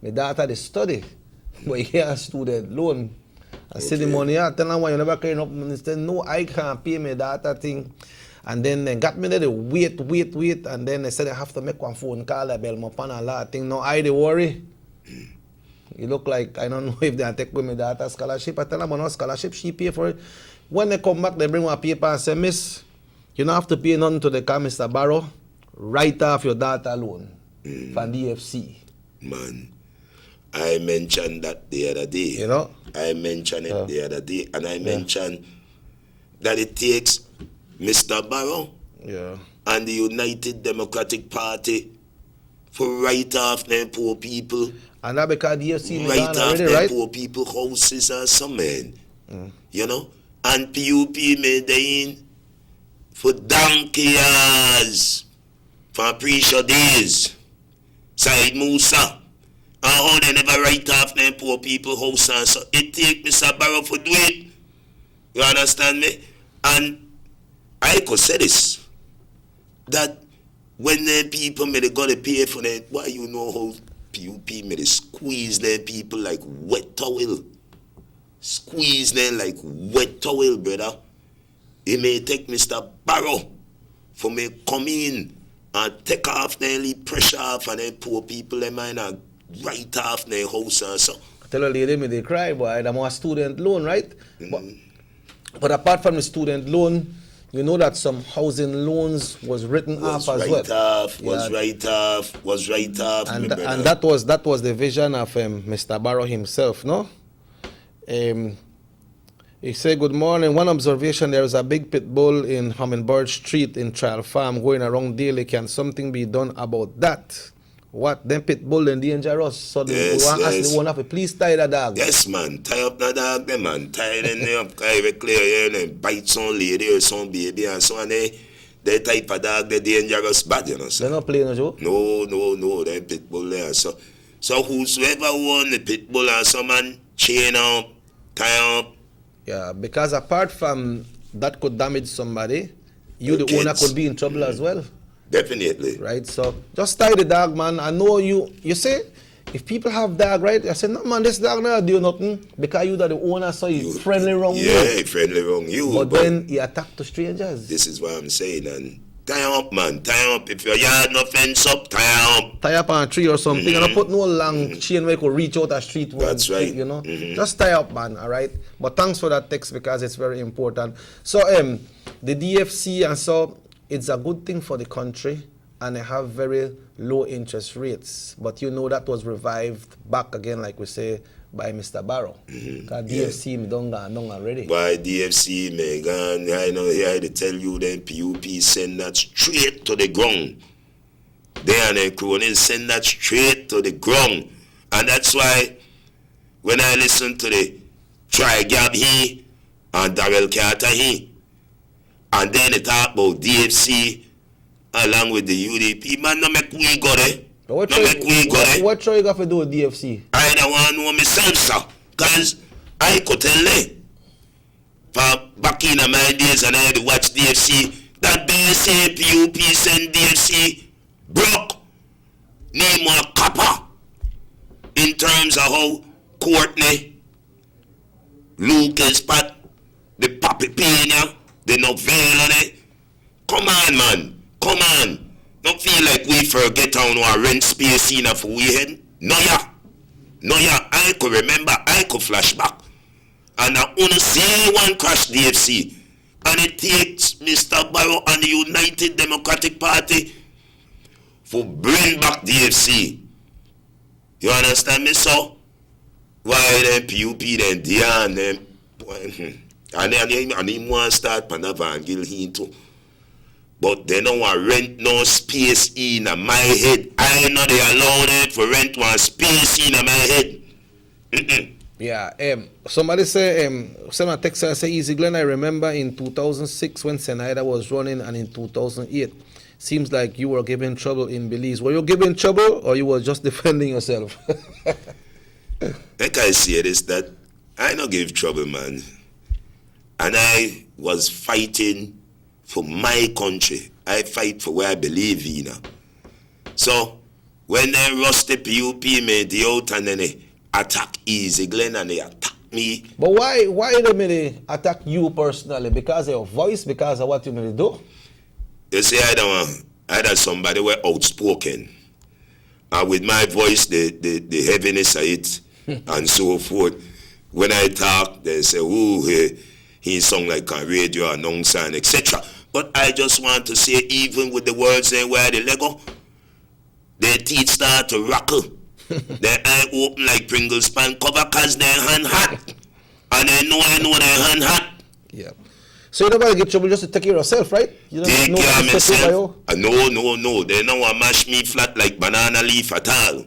they study. But he has student loan. I said the money, I tell her why you never clean up. He said, no, I can't pay my daughter thing. And then they got me there, they wait. And then they said I have to make one phone call, I bell my pan and a lot of things. No, I they worry. You look like, I don't know if they take with my daughter scholarship. I tell them, no scholarship, she pay for it. When they come back, they bring one paper and say, miss, you don't have to pay nothing to the car, Mr. Barrow. Write off your daughter loan from DFC. Man, I mentioned that the other day. You know? I mentioned it the other day. And I mentioned that it takes Mr. Barrow and the United Democratic Party for write off them poor people. And that because DFC write off already, them right? poor people houses or something. You know? And PUP made in for donkey years, for pre-show days. Said Musa. And how they never write off them poor people houses. So it take Mr. Barrow for do it. You understand me? And I could say this, that when the people may got to pay for that, why you know how PUP may squeeze them people like wet towel. Squeeze them like wet towel, brother. It may take Mr. Barrow for me come in and take off the pressure off and then poor people they might not write off their house and so. I tell a lady me they cry, boy, I'm a student loan, right? But apart from the student loan, you know that some housing loans was written off as well. Was write off. And that was the vision of Mr. Barrow himself, no? He said, good morning. One observation, there is a big pit bull in Hummingbird Street in Trial Farm going around daily. Can something be done about that? What? Them pit bull and dangerous. So they want ask the owner to please tie the dog. Yes, man. Tie up the dog, them, man. Tie them up, very clear here, and bite some lady or some baby and so on. They type of dog, they're dangerous bad, you know. So. They're not playing a joke? No. They're pit bull there. So whosoever won the pit bull and some man, chain up, tie up. Yeah, because apart from that could damage somebody, the owner could be in trouble as well. Definitely. Right, so just tie the dog, man. I know you say, if people have dog, right? I say, no, man, this dog not do nothing because you are the owner, so you friendly wrong you. Yeah, friendly wrong you. But then he attack to strangers. This is what I'm saying, and tie up, man, tie up. If your yard no fence up, tie up. Tie up on a tree or something, and don't put no long chain where you could reach out a street. That's right. You know, just tie up, man. All right. But thanks for that text because it's very important. So the DFC and so. It's a good thing for the country, and they have very low interest rates. But you know that was revived back again, like we say, by Mr. Barrow. Because DFC me done already. By DFC, me gone, I know here to tell you then PUP send that straight to the ground. They and the cronies send that straight to the ground. And that's why when I listen to the Tri-Gab here and Darrell Carter here, and then they talk about DFC along with the UDP. Man, no make we go there. What try you got to do with DFC? I don't want to know myself, sir. Because I could tell them. Back in my days and I had to watch DFC, that they say PUP send DFC broke. name one copper in terms of how Courtney, Lucas, Pat, the Papi Pena, the Novelle on it. Come on, man. Come on. Don't feel like we forget on our rent space in for we head. No, yeah. No, yeah. I could remember, I could flashback. And I only see one crash DFC. And it takes Mr. Barrow and the United Democratic Party for bring back DFC. You understand me, so? Why them PUP, them Jan, them... And him want to start Panavangil here too. But they don't want rent no space in my head. I know they allow it for rent one space in my head. Yeah, somebody say, someone text say, Easy Glenn, I remember in 2006 when Senaida was running and in 2008. Seems like you were giving trouble in Belize. Were you giving trouble or you were just defending yourself? Like I say this, that I don't give trouble, man. And I was fighting for my country. I fight for where I believe in. So, when they rusty PUP made the out and then they attack Easy Glenn and they attack me. But why they may attack you personally? Because of your voice? Because of what you may do? You see, I had somebody were outspoken. And with my voice, the heaviness of it and so forth. When I talk, they say, ooh, he sound like a radio announcer and etc. But I just want to say, even with the words they wear the Lego, their teeth start to rockle. Their eye open like Pringles pan cover because their hand hot. And I know their hand hot. Yeah. So you don't want to get trouble just to take care of yourself, right? You don't Take know care of myself. No. No. They don't want to mash me flat like banana leaf at all.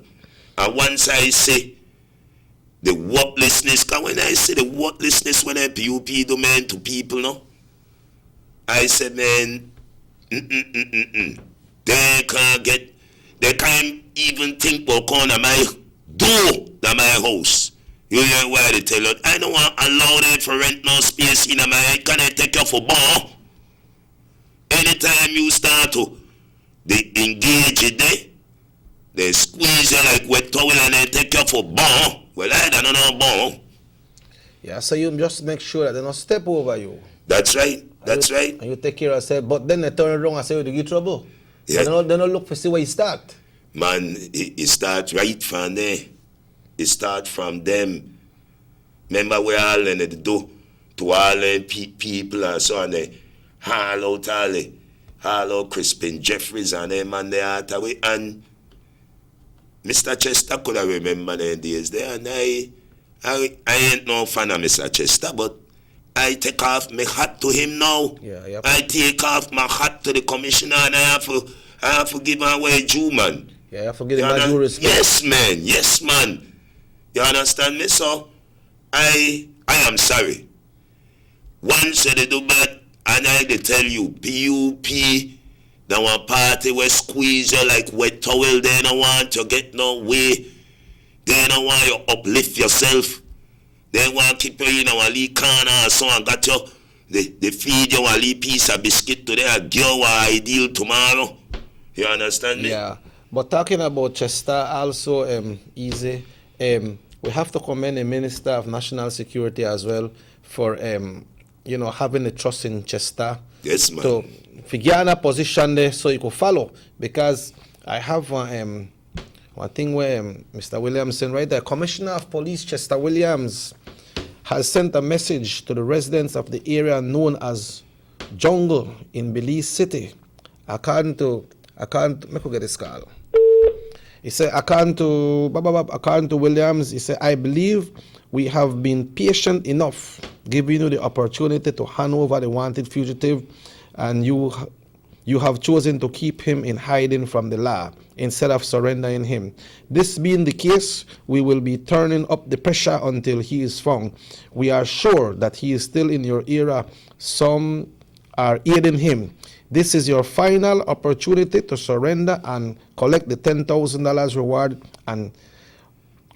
And once I say the worthlessness, because when I say the worthlessness when I PUP do man to people, no? I said, man, they can't even think about corner my door than my house. You hear why they tell you, I don't want to allow them for rent no space in my head. Can I take you for bar? Anytime you start to they engage it there, they squeeze you like wet towel and they take you for bar. Well, I don't know bar. Yeah, so you just make sure that they don't step over you. That's right. That's right. And you take care of yourself. But then they turn around and say, you get trouble. Yeah. They don't look for see where you start. Man, it starts right from there. It starts from them. Remember where all and they do to all them people and so on. They haul out Crispin Jeffries and them and they out away. And Mr. Chester could have remembered them days there. And I ain't no fan of Mr. Chester, but I take off my hat to him now. Yeah. I take off my hat to the commissioner and I have to give away due, man. Yeah, you have to give him my due respect. Yes, man. You understand me? So, I am sorry. Once they do bad, and I they tell you, PUP, that one party will squeeze you like wet towel. They don't want you get no way. They don't want you uplift yourself. They want to keep you in our little corner so and got you. They feed you a little piece of biscuit today and give you an ideal tomorrow. You understand me? Yeah. But talking about Chester also, Easy, we have to commend the Minister of National Security as well for, having the trust in Chester. Yes, man. So, figure a position there so you could follow. Because I have one thing where Mr. Williamson, right there, Commissioner of Police Chester Williams, has sent a message to the residents of the area known as Jungle in Belize City. According to me go get this call. He said, according to Williams, he said, I believe we have been patient enough, giving you the opportunity to hand over the wanted fugitive, and you have chosen to keep him in hiding from the law instead of surrendering him. This being the case, we will be turning up the pressure until he is found. We are sure that he is still in your area. Some are aiding him. This is your final opportunity to surrender and collect the $10,000 reward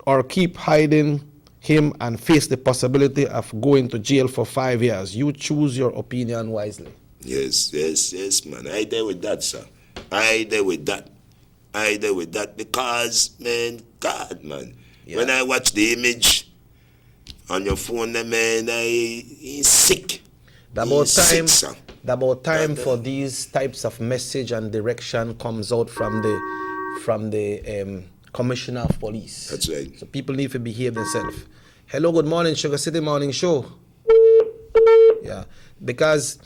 or keep hiding him and face the possibility of going to jail for 5 years. You choose your opinion wisely. Yes, man. I there with that, sir. I there with that. I there with that because, man, God, man. When I watch the image on your phone, man, he's sick. About time for these types of message and direction comes out from the Commissioner of Police. That's right. So people need to behave themselves. Hello, good morning, SugarCity Morning Show. Yeah, because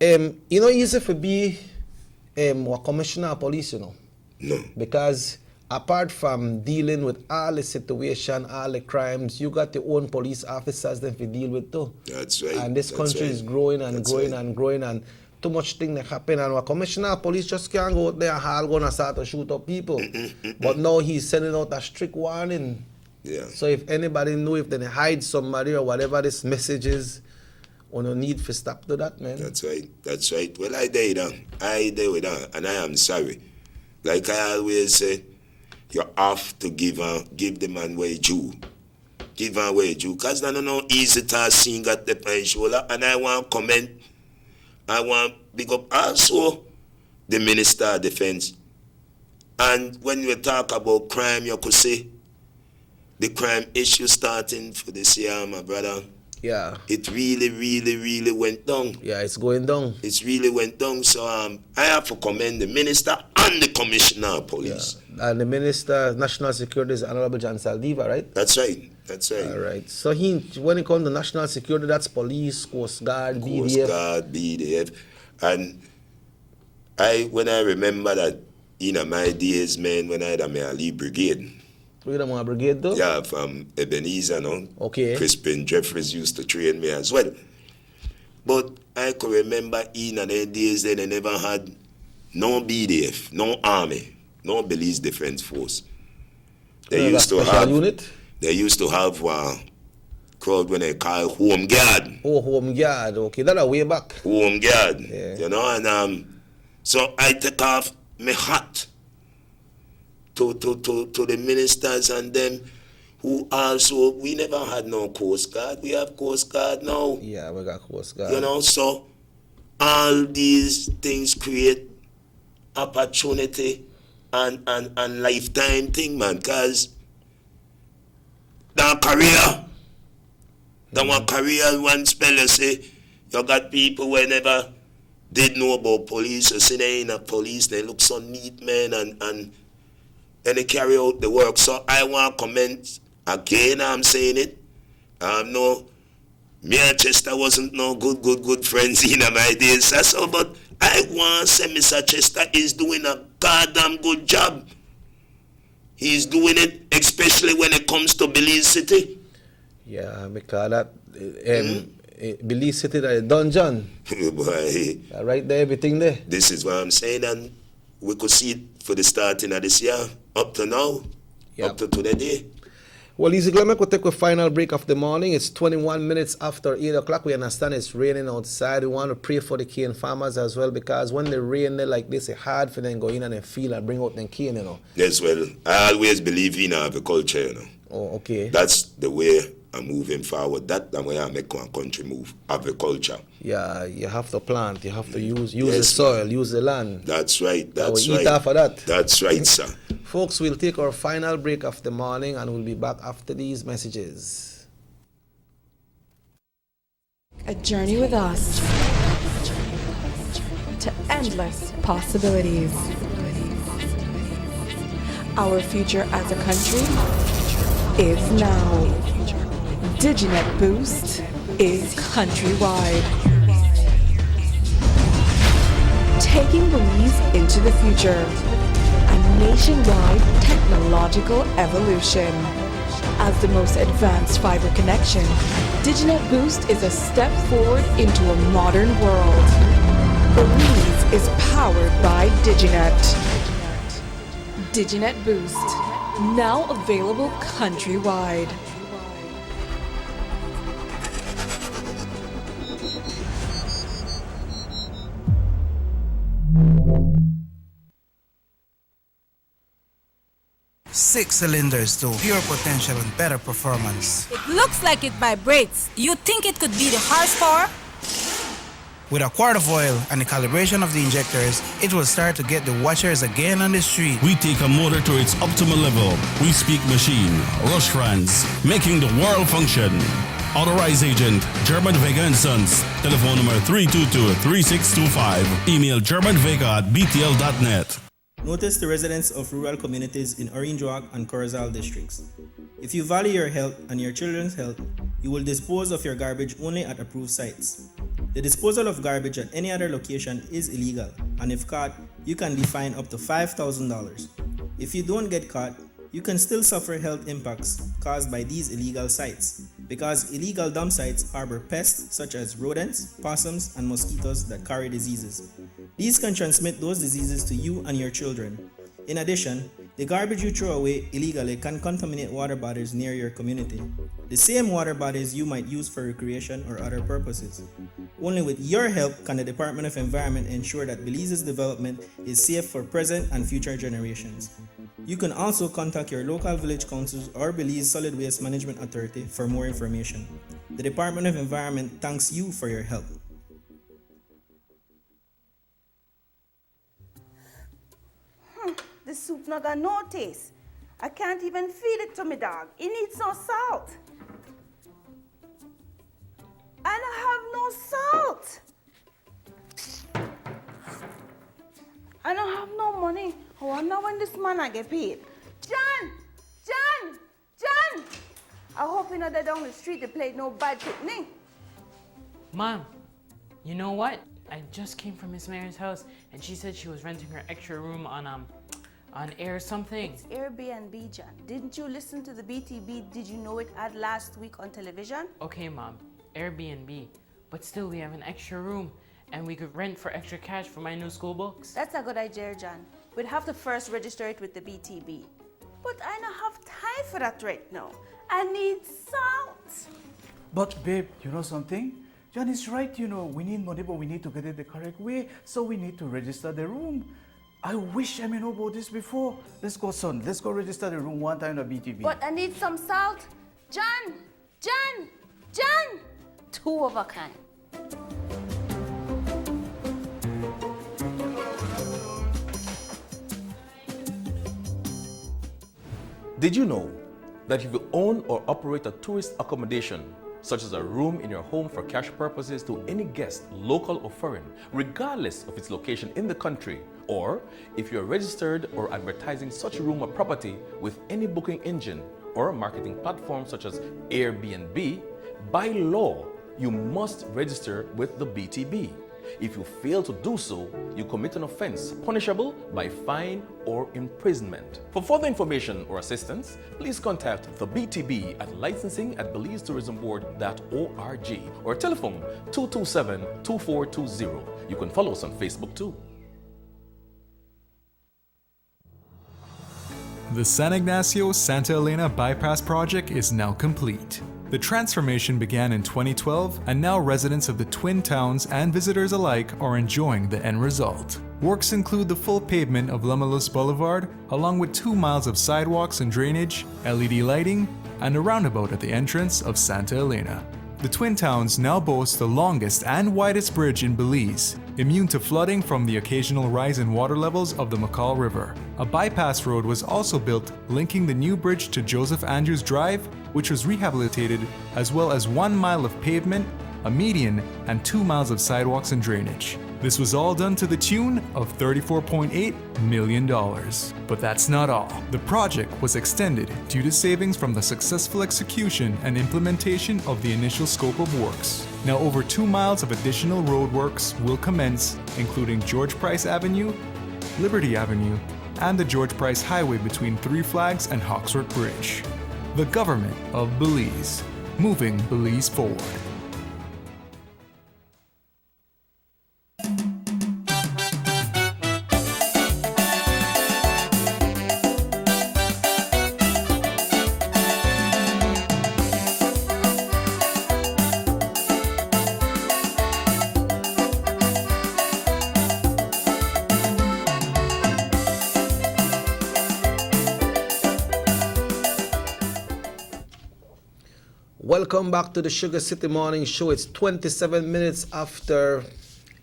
easy for be a Commissioner of Police, No. Because apart from dealing with all the situation, all the crimes, you got your own police officers them to deal with too. That's right. And this country is growing and growing and growing, and too much thing that happen, and our Commissioner of Police just can't go out there and all gonna start to shoot up people. But now he's sending out a strict warning. Yeah. So if anybody know if they hide somebody or whatever this message is, we no need to stop to that, man. That's right. That's right. Well, I did with that, and I am sorry. Like I always say, you have to give the man where due. Give him where due. Because I don't know easy to sing at the pine shoulder. And I want to comment. I want to big up also the Minister of Defense. And when we talk about crime, you could say the crime issue starting for this year, my brother. Yeah. It really, really, really went down. Yeah, it's going down. It's really went down. So I have to commend the Minister and the Commissioner of Police. Yeah. And the Minister of National Security is Honorable Jan Saldiva, right? That's right. That's right. All right. So when it comes to national security, that's police, Coast Guard, BDF. Coast Guard, BDF. And when I remember that in my days, man, when I had my Ali Brigade. You had a brigade though? Yeah, from Ebenezer, no? Okay. Crispin Jeffries used to train me as well. But I could remember in their days they never had no BDF, no army, no Belize Defense Force. They used to have unit? They used to have crowd when they call Home Guard. Oh, Home Guard. Okay, that's a way back. Home Guard. Yeah. You know, and so I take off my hat to the ministers and them who also, we never had no Coast Guard. We have Coast Guard now. Yeah, we got Coast Guard. You know, so all these things create opportunity and lifetime thing, man, because that career, one spell, you say, you got people who never did know about police, you see they in a police, they look so neat, man, and they carry out the work. So I want to comment again, I'm saying it. No, me and Chester wasn't no good friends in my days. So, but I want to say Mr. Chester is doing a goddamn good job. He's doing it, especially when it comes to Belize City. Yeah, because that Belize City, that dungeon. Boy. Right there, everything there. This is what I'm saying, and we could see it for the starting of this year, up to now, up to today. Well, Easy Glenn, we'll take a final break of the morning. It's 21 minutes after 8 o'clock. We understand it's raining outside. We want to pray for the cane farmers as well, because when they rain there like this, it's hard for them to go in and feel and bring out the cane, you know. Yes, well, I always believe in agriculture, you know. Oh, okay. That's the way I'm moving forward. That's the way I make one country move, agriculture. Yeah, you have to plant, you have to use the soil, use the land. That's right, that's right. Eat after that. That's right, sir. Folks, we'll take our final break of the morning and we'll be back after these messages. A journey with us to endless possibilities. Our future as a country is now. DigiNet Boost is countrywide. Taking Belize into the future. A nationwide technological evolution. As the most advanced fiber connection, DigiNet Boost is a step forward into a modern world. Belize is powered by DigiNet. DigiNet Boost, now available countrywide. Six cylinders to pure potential and better performance. It looks like it vibrates. You think it could be the horsepower? With a quart of oil and the calibration of the injectors, it will start to get the watchers again on the street. We take a motor to its optimal level. We speak machine. Rush France, making the world function. Authorized agent, German Vega and Sons. Telephone number 322-3625. Email germanvega@btl.net. Notice the residents of rural communities in Orange Walk and Corozal districts. If you value your health and your children's health, you will dispose of your garbage only at approved sites. The disposal of garbage at any other location is illegal, and if caught, you can be fined up to $5,000. If you don't get caught, you can still suffer health impacts caused by these illegal sites, because illegal dump sites harbor pests such as rodents, possums, and mosquitoes that carry diseases. These can transmit those diseases to you and your children. In addition, the garbage you throw away illegally can contaminate water bodies near your community, the same water bodies you might use for recreation or other purposes. Only with your help can the Department of Environment ensure that Belize's development is safe for present and future generations. You can also contact your local village councils or Belize Solid Waste Management Authority for more information. The Department of Environment thanks you for your help. The soup not got no taste. I can't even feed it to my dog. It needs no salt. I don't have no salt. I don't have no money. I wonder when this man I get paid. John! I hope you know that down the street they played no bad picnic. Mom, you know what? I just came from Miss Mayor's house and she said she was renting her extra room on air something. It's Airbnb, John. Didn't you listen to the BTB? Did you know it ad last week on television? Okay, Mom, Airbnb. But still, we have an extra room and we could rent for extra cash for my new school books. That's a good idea, John. We'd have to first register it with the BTB. But I don't have time for that right now. I need salt. But babe, you know something? John is right, you know, we need money, but we need to get it the correct way, so we need to register the room. I wish I know about this before. Let's go, son. Let's go register the room one time at BTB. But I need some salt. John! Two of a kind. Did you know that if you own or operate a tourist accommodation, such as a room in your home for cash purposes to any guest, local or foreign, regardless of its location in the country, or if you're registered or advertising such a room or property with any booking engine or marketing platform such as Airbnb, by law, you must register with the BTB. If you fail to do so, you commit an offense punishable by fine or imprisonment. For further information or assistance, please contact the BTB at licensing@belizetourismboard.org or telephone 227-2420. You can follow us on Facebook too. The San Ignacio-Santa Elena Bypass project is now complete. The transformation began in 2012, and now residents of the Twin Towns and visitors alike are enjoying the end result. Works include the full pavement of Lamalus Boulevard, along with 2 miles of sidewalks and drainage, LED lighting, and a roundabout at the entrance of Santa Elena. The Twin Towns now boast the longest and widest bridge in Belize, immune to flooding from the occasional rise in water levels of the McCall River. A bypass road was also built linking the new bridge to Joseph Andrews Drive, which was rehabilitated, as well as 1 mile of pavement, a median, and 2 miles of sidewalks and drainage. This was all done to the tune of $34.8 million. But that's not all. The project was extended due to savings from the successful execution and implementation of the initial scope of works. Now over 2 miles of additional roadworks will commence, including George Price Avenue, Liberty Avenue, and the George Price Highway between Three Flags and Hawksworth Bridge. The government of Belize, moving Belize forward. Welcome back to the Sugar City Morning Show. It's 27 minutes after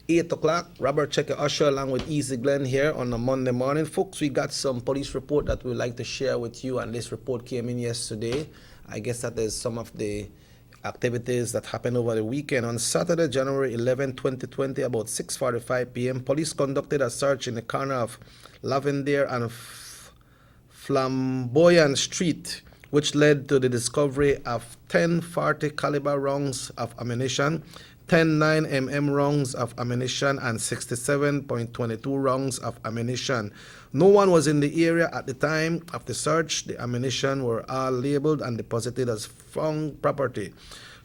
8 o'clock. Robert Checker Usher along with Easy Glenn here on a Monday morning. Folks, we got some police report that we'd like to share with you, and this report came in yesterday. I guess that is some of the activities that happened over the weekend. On Saturday, January 11, 2020, about 6:45 p.m., police conducted a search in the corner of Lavender and Flamboyant Street, which led to the discovery of 10 .40 caliber rounds of ammunition, 10 9mm rounds of ammunition, and 67.22 rounds of ammunition. No one was in the area at the time of the search. The ammunition were all labeled and deposited as found property.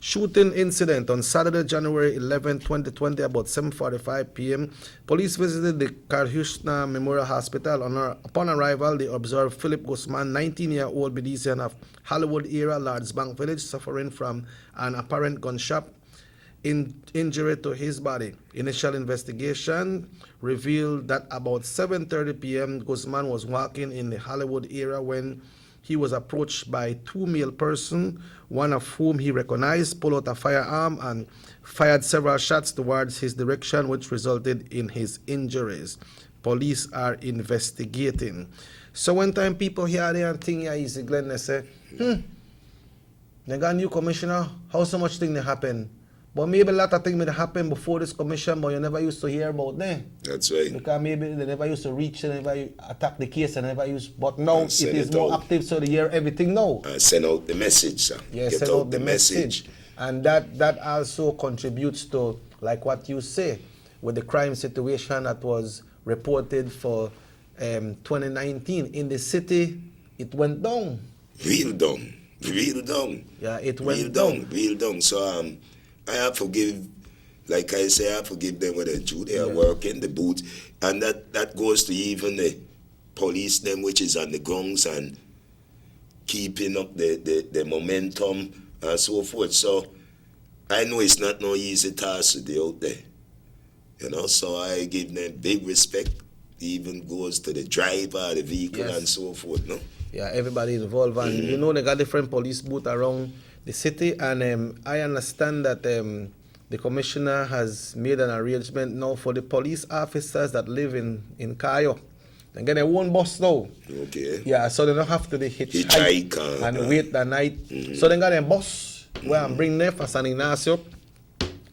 Shooting incident on Saturday, January 11, 2020, about 7:45 p.m. Police visited the Karhushna Memorial Hospital. Upon arrival, they observed Philip Guzman, 19-year-old Belizean of Hollywood area, Lords Bank Village, suffering from an apparent gunshot injury to his body. Initial investigation revealed that about 7:30 p.m., Guzman was walking in the Hollywood area when he was approached by two male persons, one of whom he recognized, pulled out a firearm and fired several shots towards his direction, which resulted in his injuries. Police are investigating. So one time people hear there and think, yeah, Easy Glenn, they say, they got a new commissioner, how so much thing they happen? But maybe a lot of things may happen before this commission, but you never used to hear about them. That's right. Because maybe they never used to reach, they never attack the case, and never used. But now it is more active, so they hear everything now. Send out the message, sir. Yeah, Get send out the message. And that also contributes to, like what you say, with the crime situation that was reported for 2019. In the city, it went down. Real down. Yeah, it went real down. So, I have forgive, like I say, I forgive them when they do their work in the booth, and that goes to even the police them which is on the grounds and keeping up the momentum and so forth. So I know it's not no easy task to do out there, you know. So I give them big respect. Even goes to the driver, the vehicle, and so forth. No. Yeah, everybody involved, and you know they got different police booths around the city, and I understand that the commissioner has made an arrangement now for the police officers that live in Cayo. They get their own bus now. Okay. Yeah, so they don't have to hitchhike and wait the night. So they got a bus where I'm bringing them from San Ignacio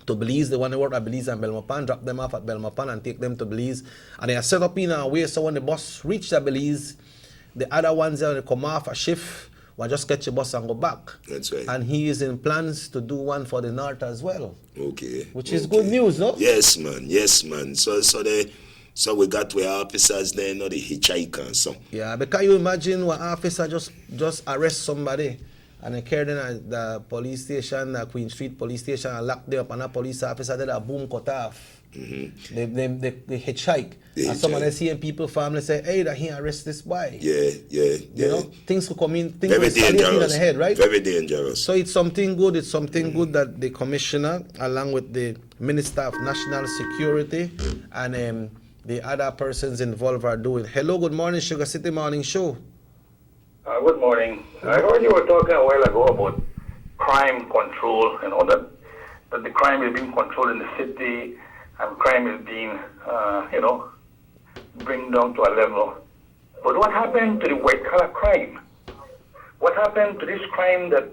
to Belize. They want to work at Belize and Belmopan, drop them off at Belmopan and take them to Belize. And they are set up in a way so when the bus reaches Belize, the other ones they come off a shift, will just catch a bus and go back. That's right. And he is in plans to do one for the north as well. Okay. Which is good news, no? Yes, man. So we got to officers there, not the hitchhiker and so. Yeah, but can you imagine what officer just arrest somebody and they carry them at the police station, the Queen Street police station, and lock them up, and a police officer did a boom cut off. Mm-hmm. They hitchhike. And some of the same people family say, hey, that he arrest this boy. Yeah. You know, things could come in, things very will start in the head, right? Very dangerous. So it's something good. It's something good that the commissioner, along with the Minister of National Security and the other persons involved are doing. Hello, good morning, SugarCity Morning Show. Good morning. I heard you were talking a while ago about crime control, you know, that the crime is being controlled in the city and crime is being, bring down to a level. But what happened to the white collar crime? What happened to this crime that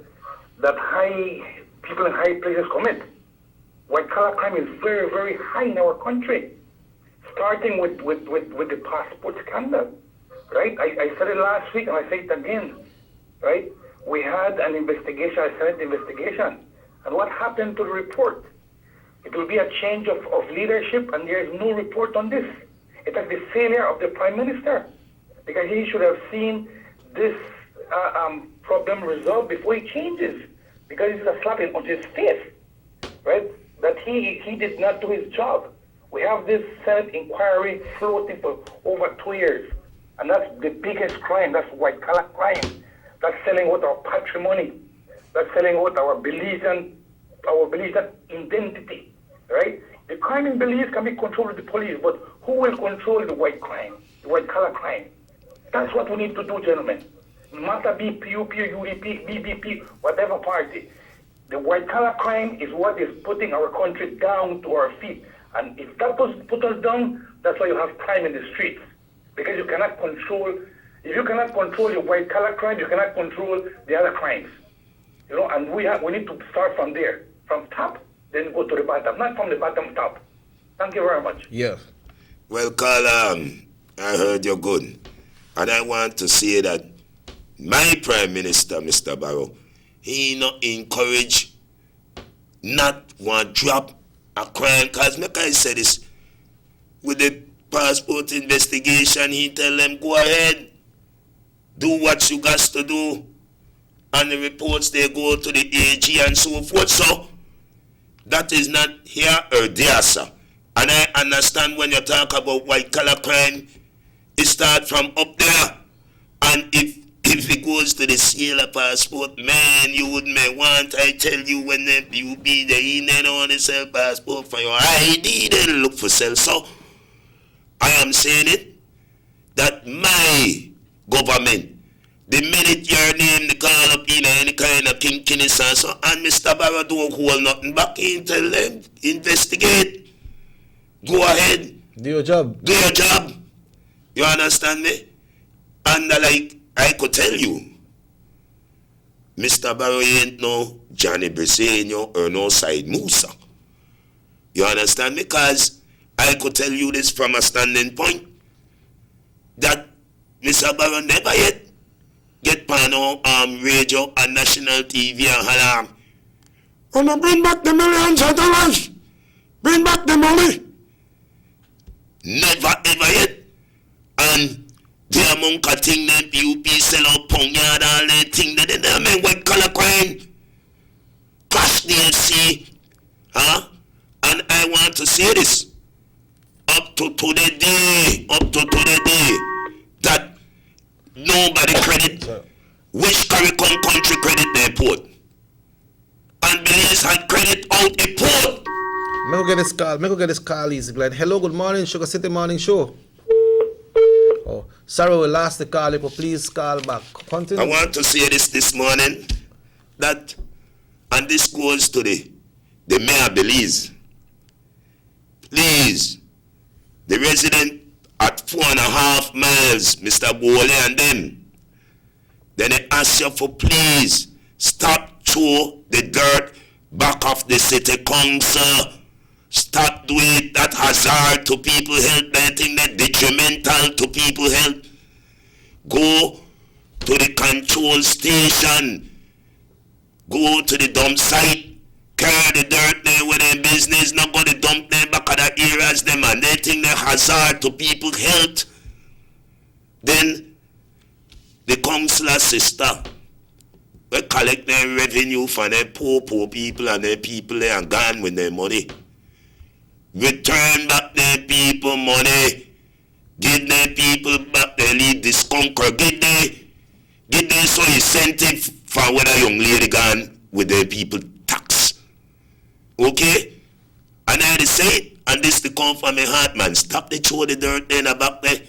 people in high places commit? White collar crime is very, very high in our country, starting with the passport scandal, right? I said it last week and I say it again, right? We had an investigation, a Senate investigation, and what happened to the report? It will be a change of leadership, and there is no report on this. It is the failure of the Prime Minister, because he should have seen this problem resolved before he changes, because it's a slap on his face, right? That he did not do his job. We have this Senate inquiry floating for over 2 years, and that's the biggest crime. That's white-collar crime. That's selling out our patrimony. That's selling out our Belizean identity, right? The crime in Belize can be controlled with the police, but who will control the white crime, the white-collar crime? That's what we need to do, gentlemen. No matter BPUP, UDP, BBP, whatever party. The white-collar crime is what is putting our country down to our feet. And if that put us down, that's why you have crime in the streets. Because you cannot control, if you cannot control your white collar crime, you cannot control the other crimes. You know, and we need to start from there, from top, then go to the bottom, not from the bottom top. Thank you very much. Yeah. Well, Carl, I heard you're good. And I want to say that my Prime Minister, Mr. Barrow, he not encourage not one drop a crime. Because like I said this, with the passport investigation, he tell them, go ahead, do what you got to do. And the reports, they go to the AG and so forth. So, that is not here or there, sir. And I understand when you talk about white collar crime, it starts from up there. And if it goes to the sale of passport, man, you wouldn't want, I tell you, when you be there, you don't want to sell passport for your ID, then look for sale. So, I am saying it, that my government, the minute your name, they call up in any kind of kinkiness and so, and Mr. Barrow don't hold nothing back in, tell them, investigate. Go ahead. Do your job. Do your job. You understand me? And like I could tell you, Mr. Barrow ain't no Johnny Briseño or no Side Musa. You understand me? Because I could tell you this from a standing point that Mr. Barrow never yet get pano radio and national TV and holler, "Wanna bring back the millions of dollars? Bring back the money." Never ever yet. And the amount of thing that PUP sell out pound yard, all that thing that they make white collar crime. Clash DLC. Huh? And I want to say this. Up to the day, that nobody credit which CARICOM country credit the port. And Belize had credit out the port. May go get this call easy, Glenn. Hello, good morning, SugarCity Morning Show. Oh, sorry we lost the call, but please call back. Continue. I want to say this morning, that, and this goes to the Mayor Belize. Please, the resident at 4.5 miles, Mr. Bole and them, then they ask you for please stop throw the dirt back of the city council. Stop doing that hazard to people's health. I think that detrimental to people's health. Go to the control station. Go to the dump site. Carry the dirt there with their business. Not go to dump them back at the areas them and they think they're hazard to people's health. Then the councillor sister will collect their revenue from their poor people and their people there and gone with their money. Return back their people money. Give their people back their lead this conquer. Give them some incentive for whether young lady gone with their people tax. Okay? And I say, and this to come from my heart, man. Stop the throw the dirt in the back there.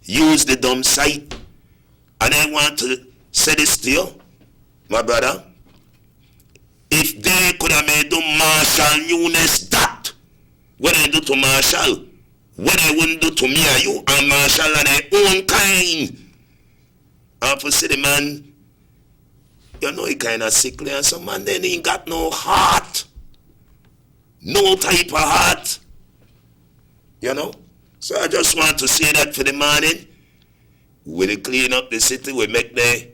Use the dump site. And I want to say this to you, my brother. If they could have made the Marshall Nunes that, what I do to Marshall, what I wouldn't do to me or you and Marshall and their own kind. And for see the man, you know he kind of sickly and some man then he ain't got no heart. No type of heart. You know? So I just want to say that for the morning. We'll clean up the city, we make the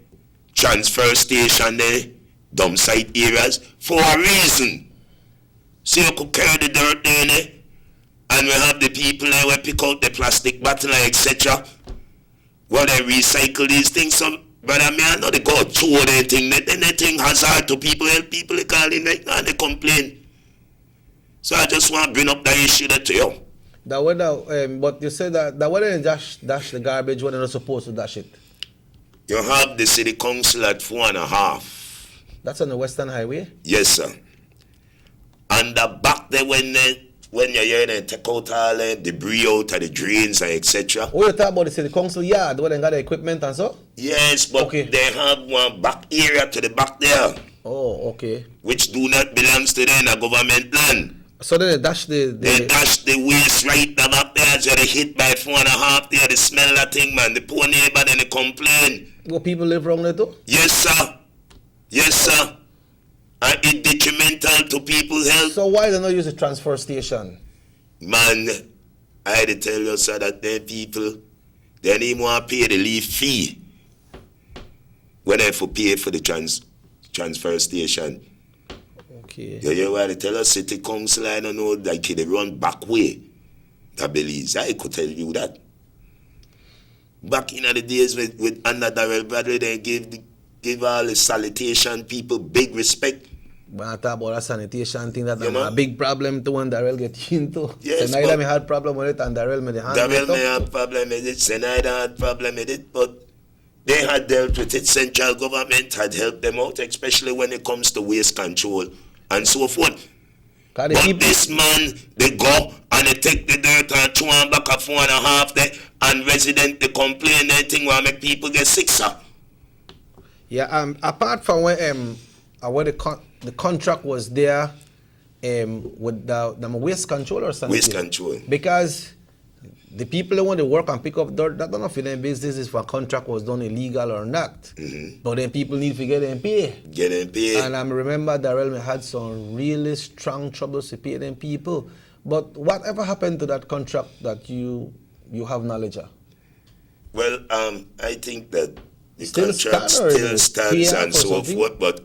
transfer station there, dump site areas, for a reason. So you could carry the dirt there, and we have the people there who pick out the plastic bottle, etc. Well, they recycle these things. So, but I mean, I know they go through their thing. They think hazard to people, help people, they call in right now, and they complain. So I just want to bring up that issue there to you. That weather, but you said that weather dash the garbage when they're not supposed to dash it. You have the city council at 4.5. That's on the Western Highway? Yes, sir. And the back there when you're here, they take out all the debris out of the drains and etc. Oh, you talk about the city council yard where they got the equipment and so? Yes, but they have one back area to the back there. Oh, okay. Which do not belongs to them, a government land. So then they dash They dash the waste right down up there. So they hit by 4.5 there. They smell that thing, man. The poor neighbor, then they complain. What people live wrong there too? Yes, sir. Yes, sir. And it's detrimental to people's health. So why they not use a transfer station? Man, I had to tell you, sir, that them people, they don't even want to pay the leave fee when they for pay for the transfer station. Okay. You hear what I tell us, city council, I don't know, like they run back way. That Belize, I could tell you that. Back in the days with under Darrell Bradley, they give all the sanitation people big respect. When I talk about that sanitation thing, that's a big problem to when Darrell get into. Yes, so neither me had problem with it and Darrell made the hand. Darrell may have problem with it, Senator had problem with it, but they had dealt with it. Central government had helped them out, especially when it comes to waste control and so forth. But this man, they go and they take the dirt and throw them back at 4.5 there, and resident they complain, they think will make people get sick, sir. Yeah, apart from when the contract was there with the waste control or something. Waste control. Because the people that want to work and pick up dirt, that don't know if their business is if a contract was done illegal or not. Mm-hmm. But then people need to get them pay. Get them pay. And I remember Darrell had some really strong troubles to pay them people. But whatever happened to that contract that you have knowledge of? Well, I think that the Still contract stand or still is it stands PR and or so something? forth, but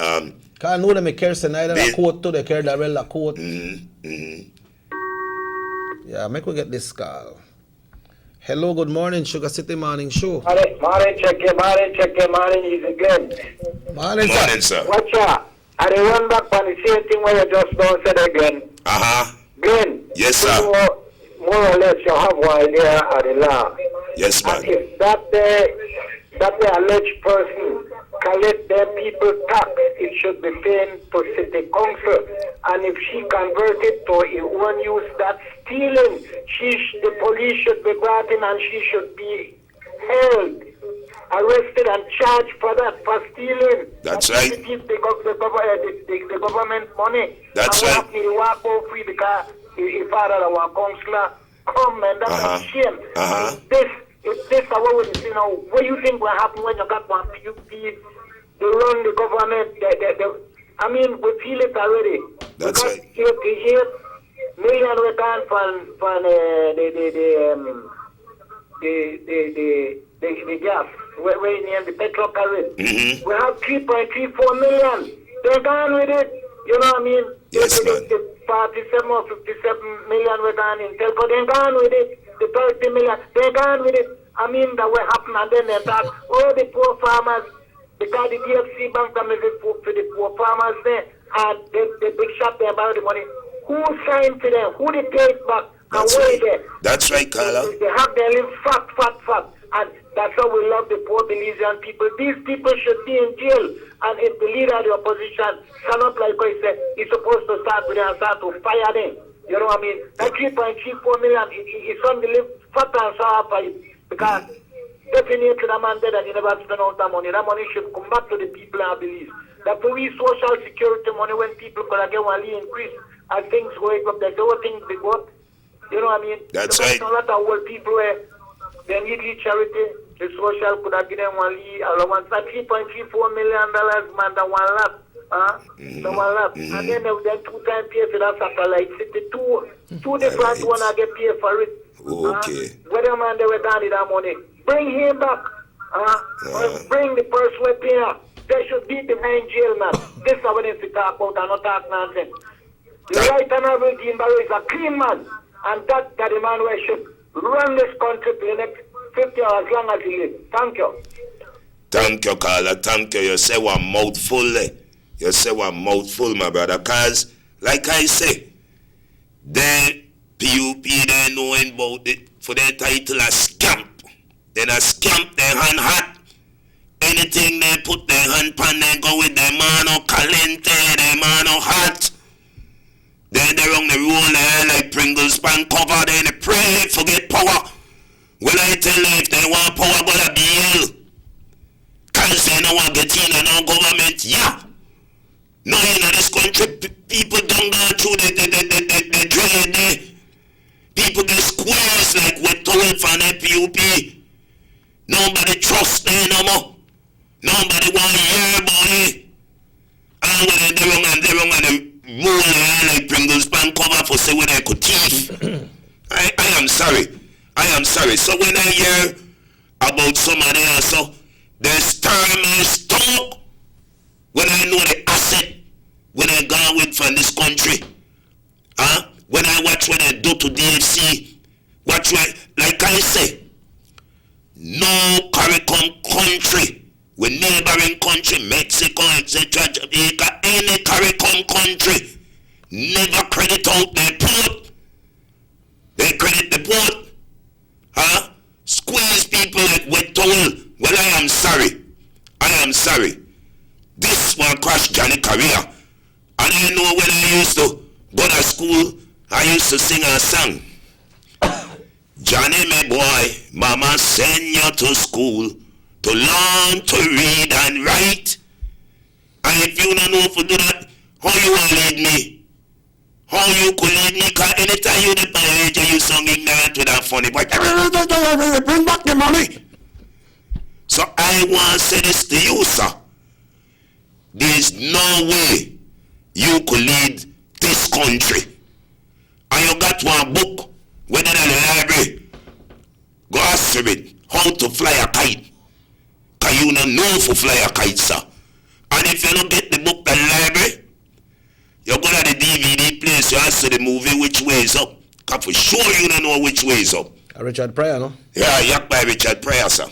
Can't know them a care Snyder a quote to the care Darrell a quote. Yeah, make we get this call. Hello, good morning, Sugar City Morning Show. Morning, check your morning, is again. Morning, sir. Watch out. I dey run back on the same thing where you just don't said again. Glenn. Yes, sir. More or less you have one idea of the law. Yes, man. And if that alleged person collect them people tax, it should be paid to city council. And if she convert it to a one use, that's stealing. The police should be brought in and she should be held, arrested and charged for that, for stealing. That's right. She give the government money. That's and right. We walk out free because if father our councillor come and that's a shame. If this is what we see now, what do you think will happen when you got one PUP, they run the government, I mean, we feel it already. That's right. 88 million we gone from the gas, where in the petrol carriage. Mm-hmm. We have 3.34 million. They're gone with it. You know what I mean? Yes, man. The 47 or 57 million we're gone in telco. They're gone with it. The 30 million, they're gone with it. I mean, that will happen and then they talk, the poor farmers, because the DFC bank them is for the poor farmers there, and the big shop there about the money. Who signed to them? Who they take back? That's and where right. there? That's right, Carla. They have their live fat. And that's how we love the poor Belizean people. These people should be in jail. And if the leader of the opposition stand up like I said, he's supposed to start with them and start to fire them. You know what I mean? That 3.34 million, it's on the live fat and sour for it. Because definitely the man dead and he never spend all that money. That money should come back to the people, I believe. That for we social security money when people could get one increase and things going up, the whole thing big up. You know what I mean? That's right. A lot of old people where they need charity, the social could have given them one allowance. That $3.34 million, man, that one lap. The one lap. And then 2 times pay for that satellite city. Two different one I get paid for it. Okay. Whether man they were down with that money. Bring him back. Bring the person with here. They should be behind jail, man. This is what they talk about and not talk nonsense. The right honorable Dean Barrow is a clean man. And that the man who should run this country for the next 50 hours as long as he lives. Thank you. Thank you, Carla. Thank you. You say one mouthful there. You say one mouthful, my brother. Because, like I say, the PUP, they knowing about it for their title a scamp. Then a scamp their hand hot. Anything they put their hand pan, they go with their mano caliente, their mano hot. Then they run the roll there like Pringles pan cover, then they pray, forget power. Well, I tell you, if they want power, gotta be ill. Cause they don't want to get in no government, yeah. No, in this country, people don't go through the and they wrong and they roll like Pringles pan cover for say when I could thief. I am sorry. I am sorry. So when I hear about somebody else, so they stir my stomach when I know the asset when I gone with from this country. When I watch what they do to DFC, watch what, like I say, no CARICOM country, with neighboring country, Mexico, etc., Jamaica, any CARICOM country, never credit out their port. They credit the port. Squeeze people like wet towel. Well, I am sorry. I am sorry. This one crashed Johnny career. And I know when I used to go to school, I used to sing a song. Johnny, my boy, mama send you to school to learn to read and write. And if you don't know if you do that, how you will lead me? How you could lead me? Because anytime you did my age, you song ignorant with that funny boy. Bring back the money. So I want to say this to you, sir. There's no way you could lead this country. And you got one book whether in the library. Go ask it how to fly a kite. Because you don't know for fly a kite, sir. And if you don't get the book in the library, you go to the DVD place, you ask the movie which way is up. Because for sure you don't know which way is up. Richard Pryor, no? Yeah, yak by Richard Pryor, sir.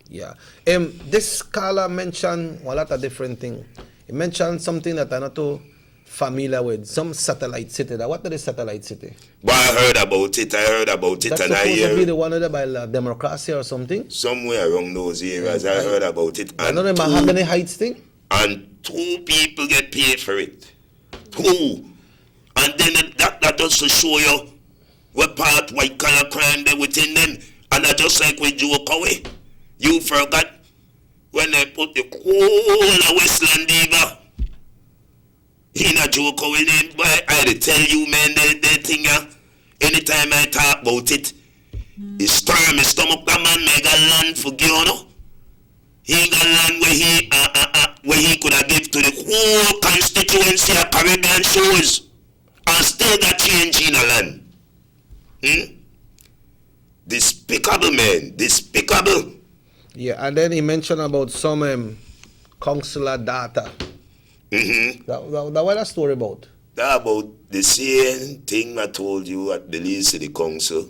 Yeah. This caller mentioned a lot of different things. He mentioned something that I'm not too familiar with. Some satellite city. What is the satellite city? But I heard about it. That's and I supposed hear to be the one by democracy or something? somewhere around those areas. I heard about it. I know the Mahogany Heights thing? And 2 people get paid for it. 2. And then that just to show you what part white collar crime there within them. And I just like we joke away. You forgot when they put the whole of Westland Diva in a joke away name. But I tell you, man, the thing, anytime I talk about it, it stir my stomach. That man may got land for Guyana. He got land where he could have give to the whole constituency of Caribbean shores and still got change in a land. Despicable, man. Despicable. Yeah, and then he mentioned about some consular data. That what that story about? That about the same thing I told you at Belize City Council.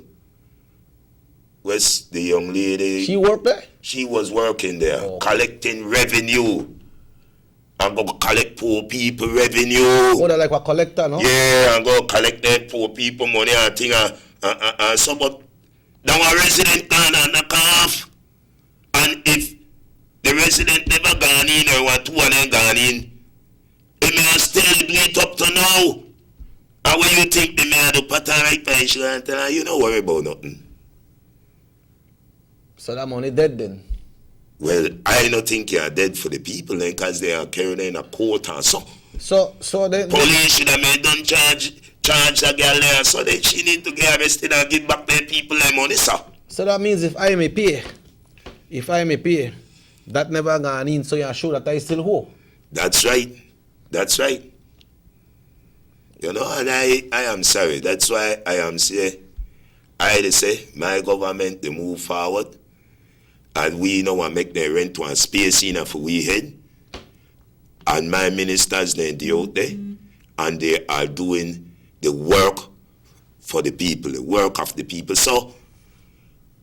Where's the young lady? She worked there? She was working there, collecting revenue. I'm going to collect poor people revenue. Oh, they're like a collector, no? Yeah, I'm going to collect that poor people money and thing. So, but now a resident can knock off. And if the resident never gone in or what 2 of them gone in, they may still do it up to now. And when you think they may have to put on right pension and tell her, you don't worry about nothing. So that money dead then? Well, I don't think you're dead for the people then because they are carrying in a court or so. So then police should have made them charge a girl there so that she need to get arrested and give back their people their money, sir. So that means if I may pay, that never gone in, so you're sure that I still owe? That's right. That's right. You know, and I am sorry. That's why I am saying, I say, my government, they move forward, and we know what make them rent one space in for we head, and my ministers, they out there, and they are doing the work for the people, the work of the people. So,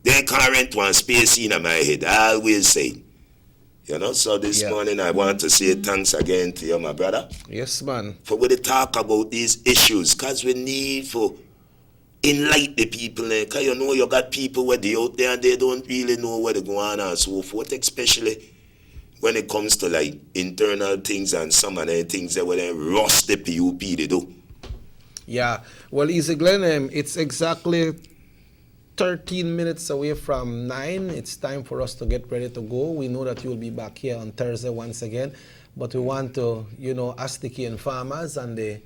they can't rent one space in my head, I always say. You know, so this morning I want to say thanks again to you, my brother. Yes, man. For we talk about these issues, because we need to enlighten the people. Because you know you got people where they out there and they don't really know where they're going and so forth, especially when it comes to like internal things and some of the things that where they rust the PUP they do. Yeah. Well, Easy Glenn, it's exactly 13 minutes away from 9. It's time for us to get ready to go. We know that you'll be back here on Thursday once again, but we want to, ask the cane farmers and the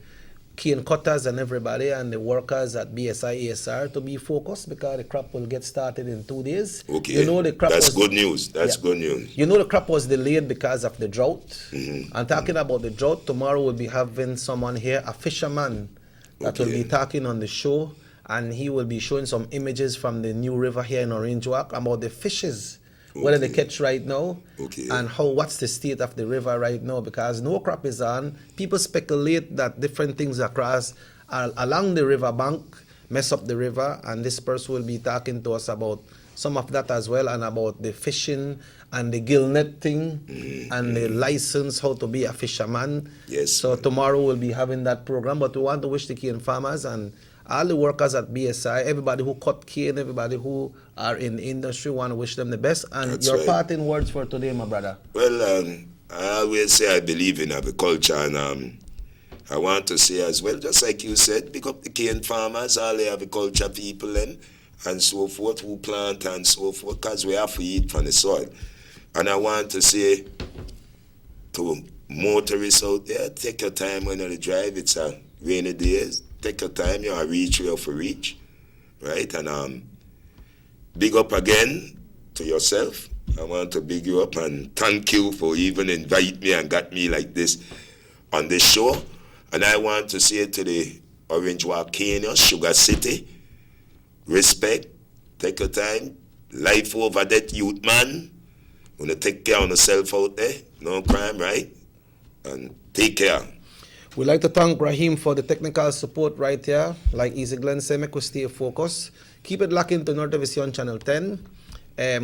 cane cutters and everybody and the workers at BSI ASR to be focused because the crop will get started in 2 days. Okay. You know the crop That's was, good news. That's good news. You know the crop was delayed because of the drought. Mm-hmm. And talking about the drought, tomorrow we'll be having someone here, a fisherman, that will be talking on the show, and he will be showing some images from the new river here in Orange Walk about the fishes. Whether they catch right now and what's the state of the river right now, because no crop is on. People speculate that different things across along the river bank mess up the river, and this person will be talking to us about some of that as well, and about the fishing and the gill net thing and the license, how to be a fisherman. Yes. So tomorrow we'll be having that program, but we want to wish the cane farmers and all the workers at BSI, everybody who cut cane, everybody who are in the industry, want to wish them the best. And That's your right. parting words for today, my brother. Well, I always say I believe in agriculture, and I want to say as well, just like you said, pick up the cane farmers, all the agriculture people and so forth, who plant and so forth, because we have to eat from the soil. And I want to say to motorists out there, take your time when you drive. It's a rainy day. Take your time, you reach where you have to reach, right? And big up again to yourself. I want to big you up and thank you for even invite me and got me like this on this show. And I want to say to the Orange Walk Kenya, Sugar City, respect, take your time, life over that youth man. Wanna take care of yourself out there, no crime, right? And take care. We'd like to thank Raheem for the technical support right here. Like Easy Glenn said, make us stay focused. Keep it locked into North Vision Channel 10.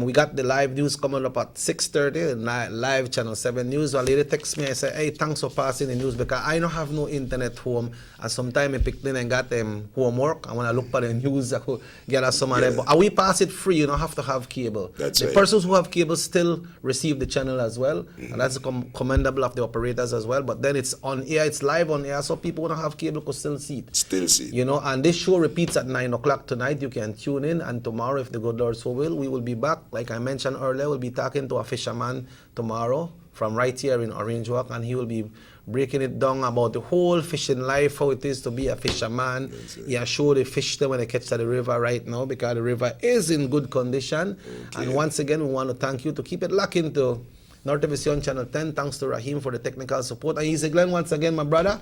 We got the live news coming up at 6:30, live Channel 7 news. A lady texts me, I say, hey, thanks for passing the news because I don't have no internet home. And sometimes I picked in and got homework. And when I look for the news, I could get us some of them. But we pass it free, you don't have to have cable. That's the right. persons who have cable still receive the channel as well. And that's commendable of the operators as well. But then it's on air, it's live on air, so people who don't have cable could still see it. Still see it. You know, and this show repeats at 9 o'clock tonight. You can tune in, and tomorrow, if the good Lord so will, we will be back. Like I mentioned earlier, we'll be talking to a fisherman tomorrow from right here in Orange Walk, and he will be breaking it down about the whole fishing life, how it is to be a fisherman. He has showed the fish there when they catch at the river right now, because the river is in good condition. And once again, we want to thank you to keep it locked into North Vision Channel 10. Thanks to Raheem for the technical support. And Easy Glenn, once again, my brother,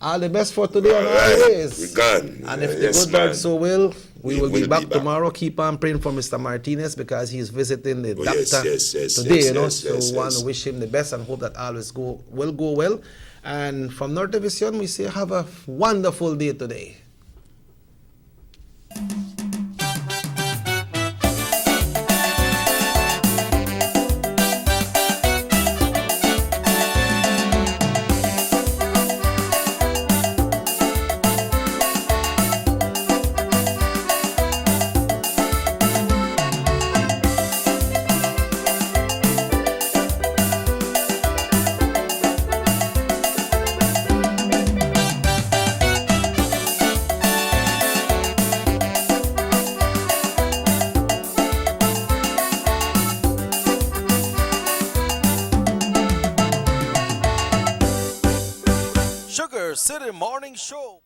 all the best for today and always. We're gone. And if Yes, the good Lord man. so will, we will be back back. tomorrow. Keep on praying for Mr. Martinez because he's visiting the doctor yes, today, yes, you know. yes, So yes, we want yes. to wish him the best and hope that all will go well. And from North Vision, we say have a wonderful day today. SugarCity Morning Show.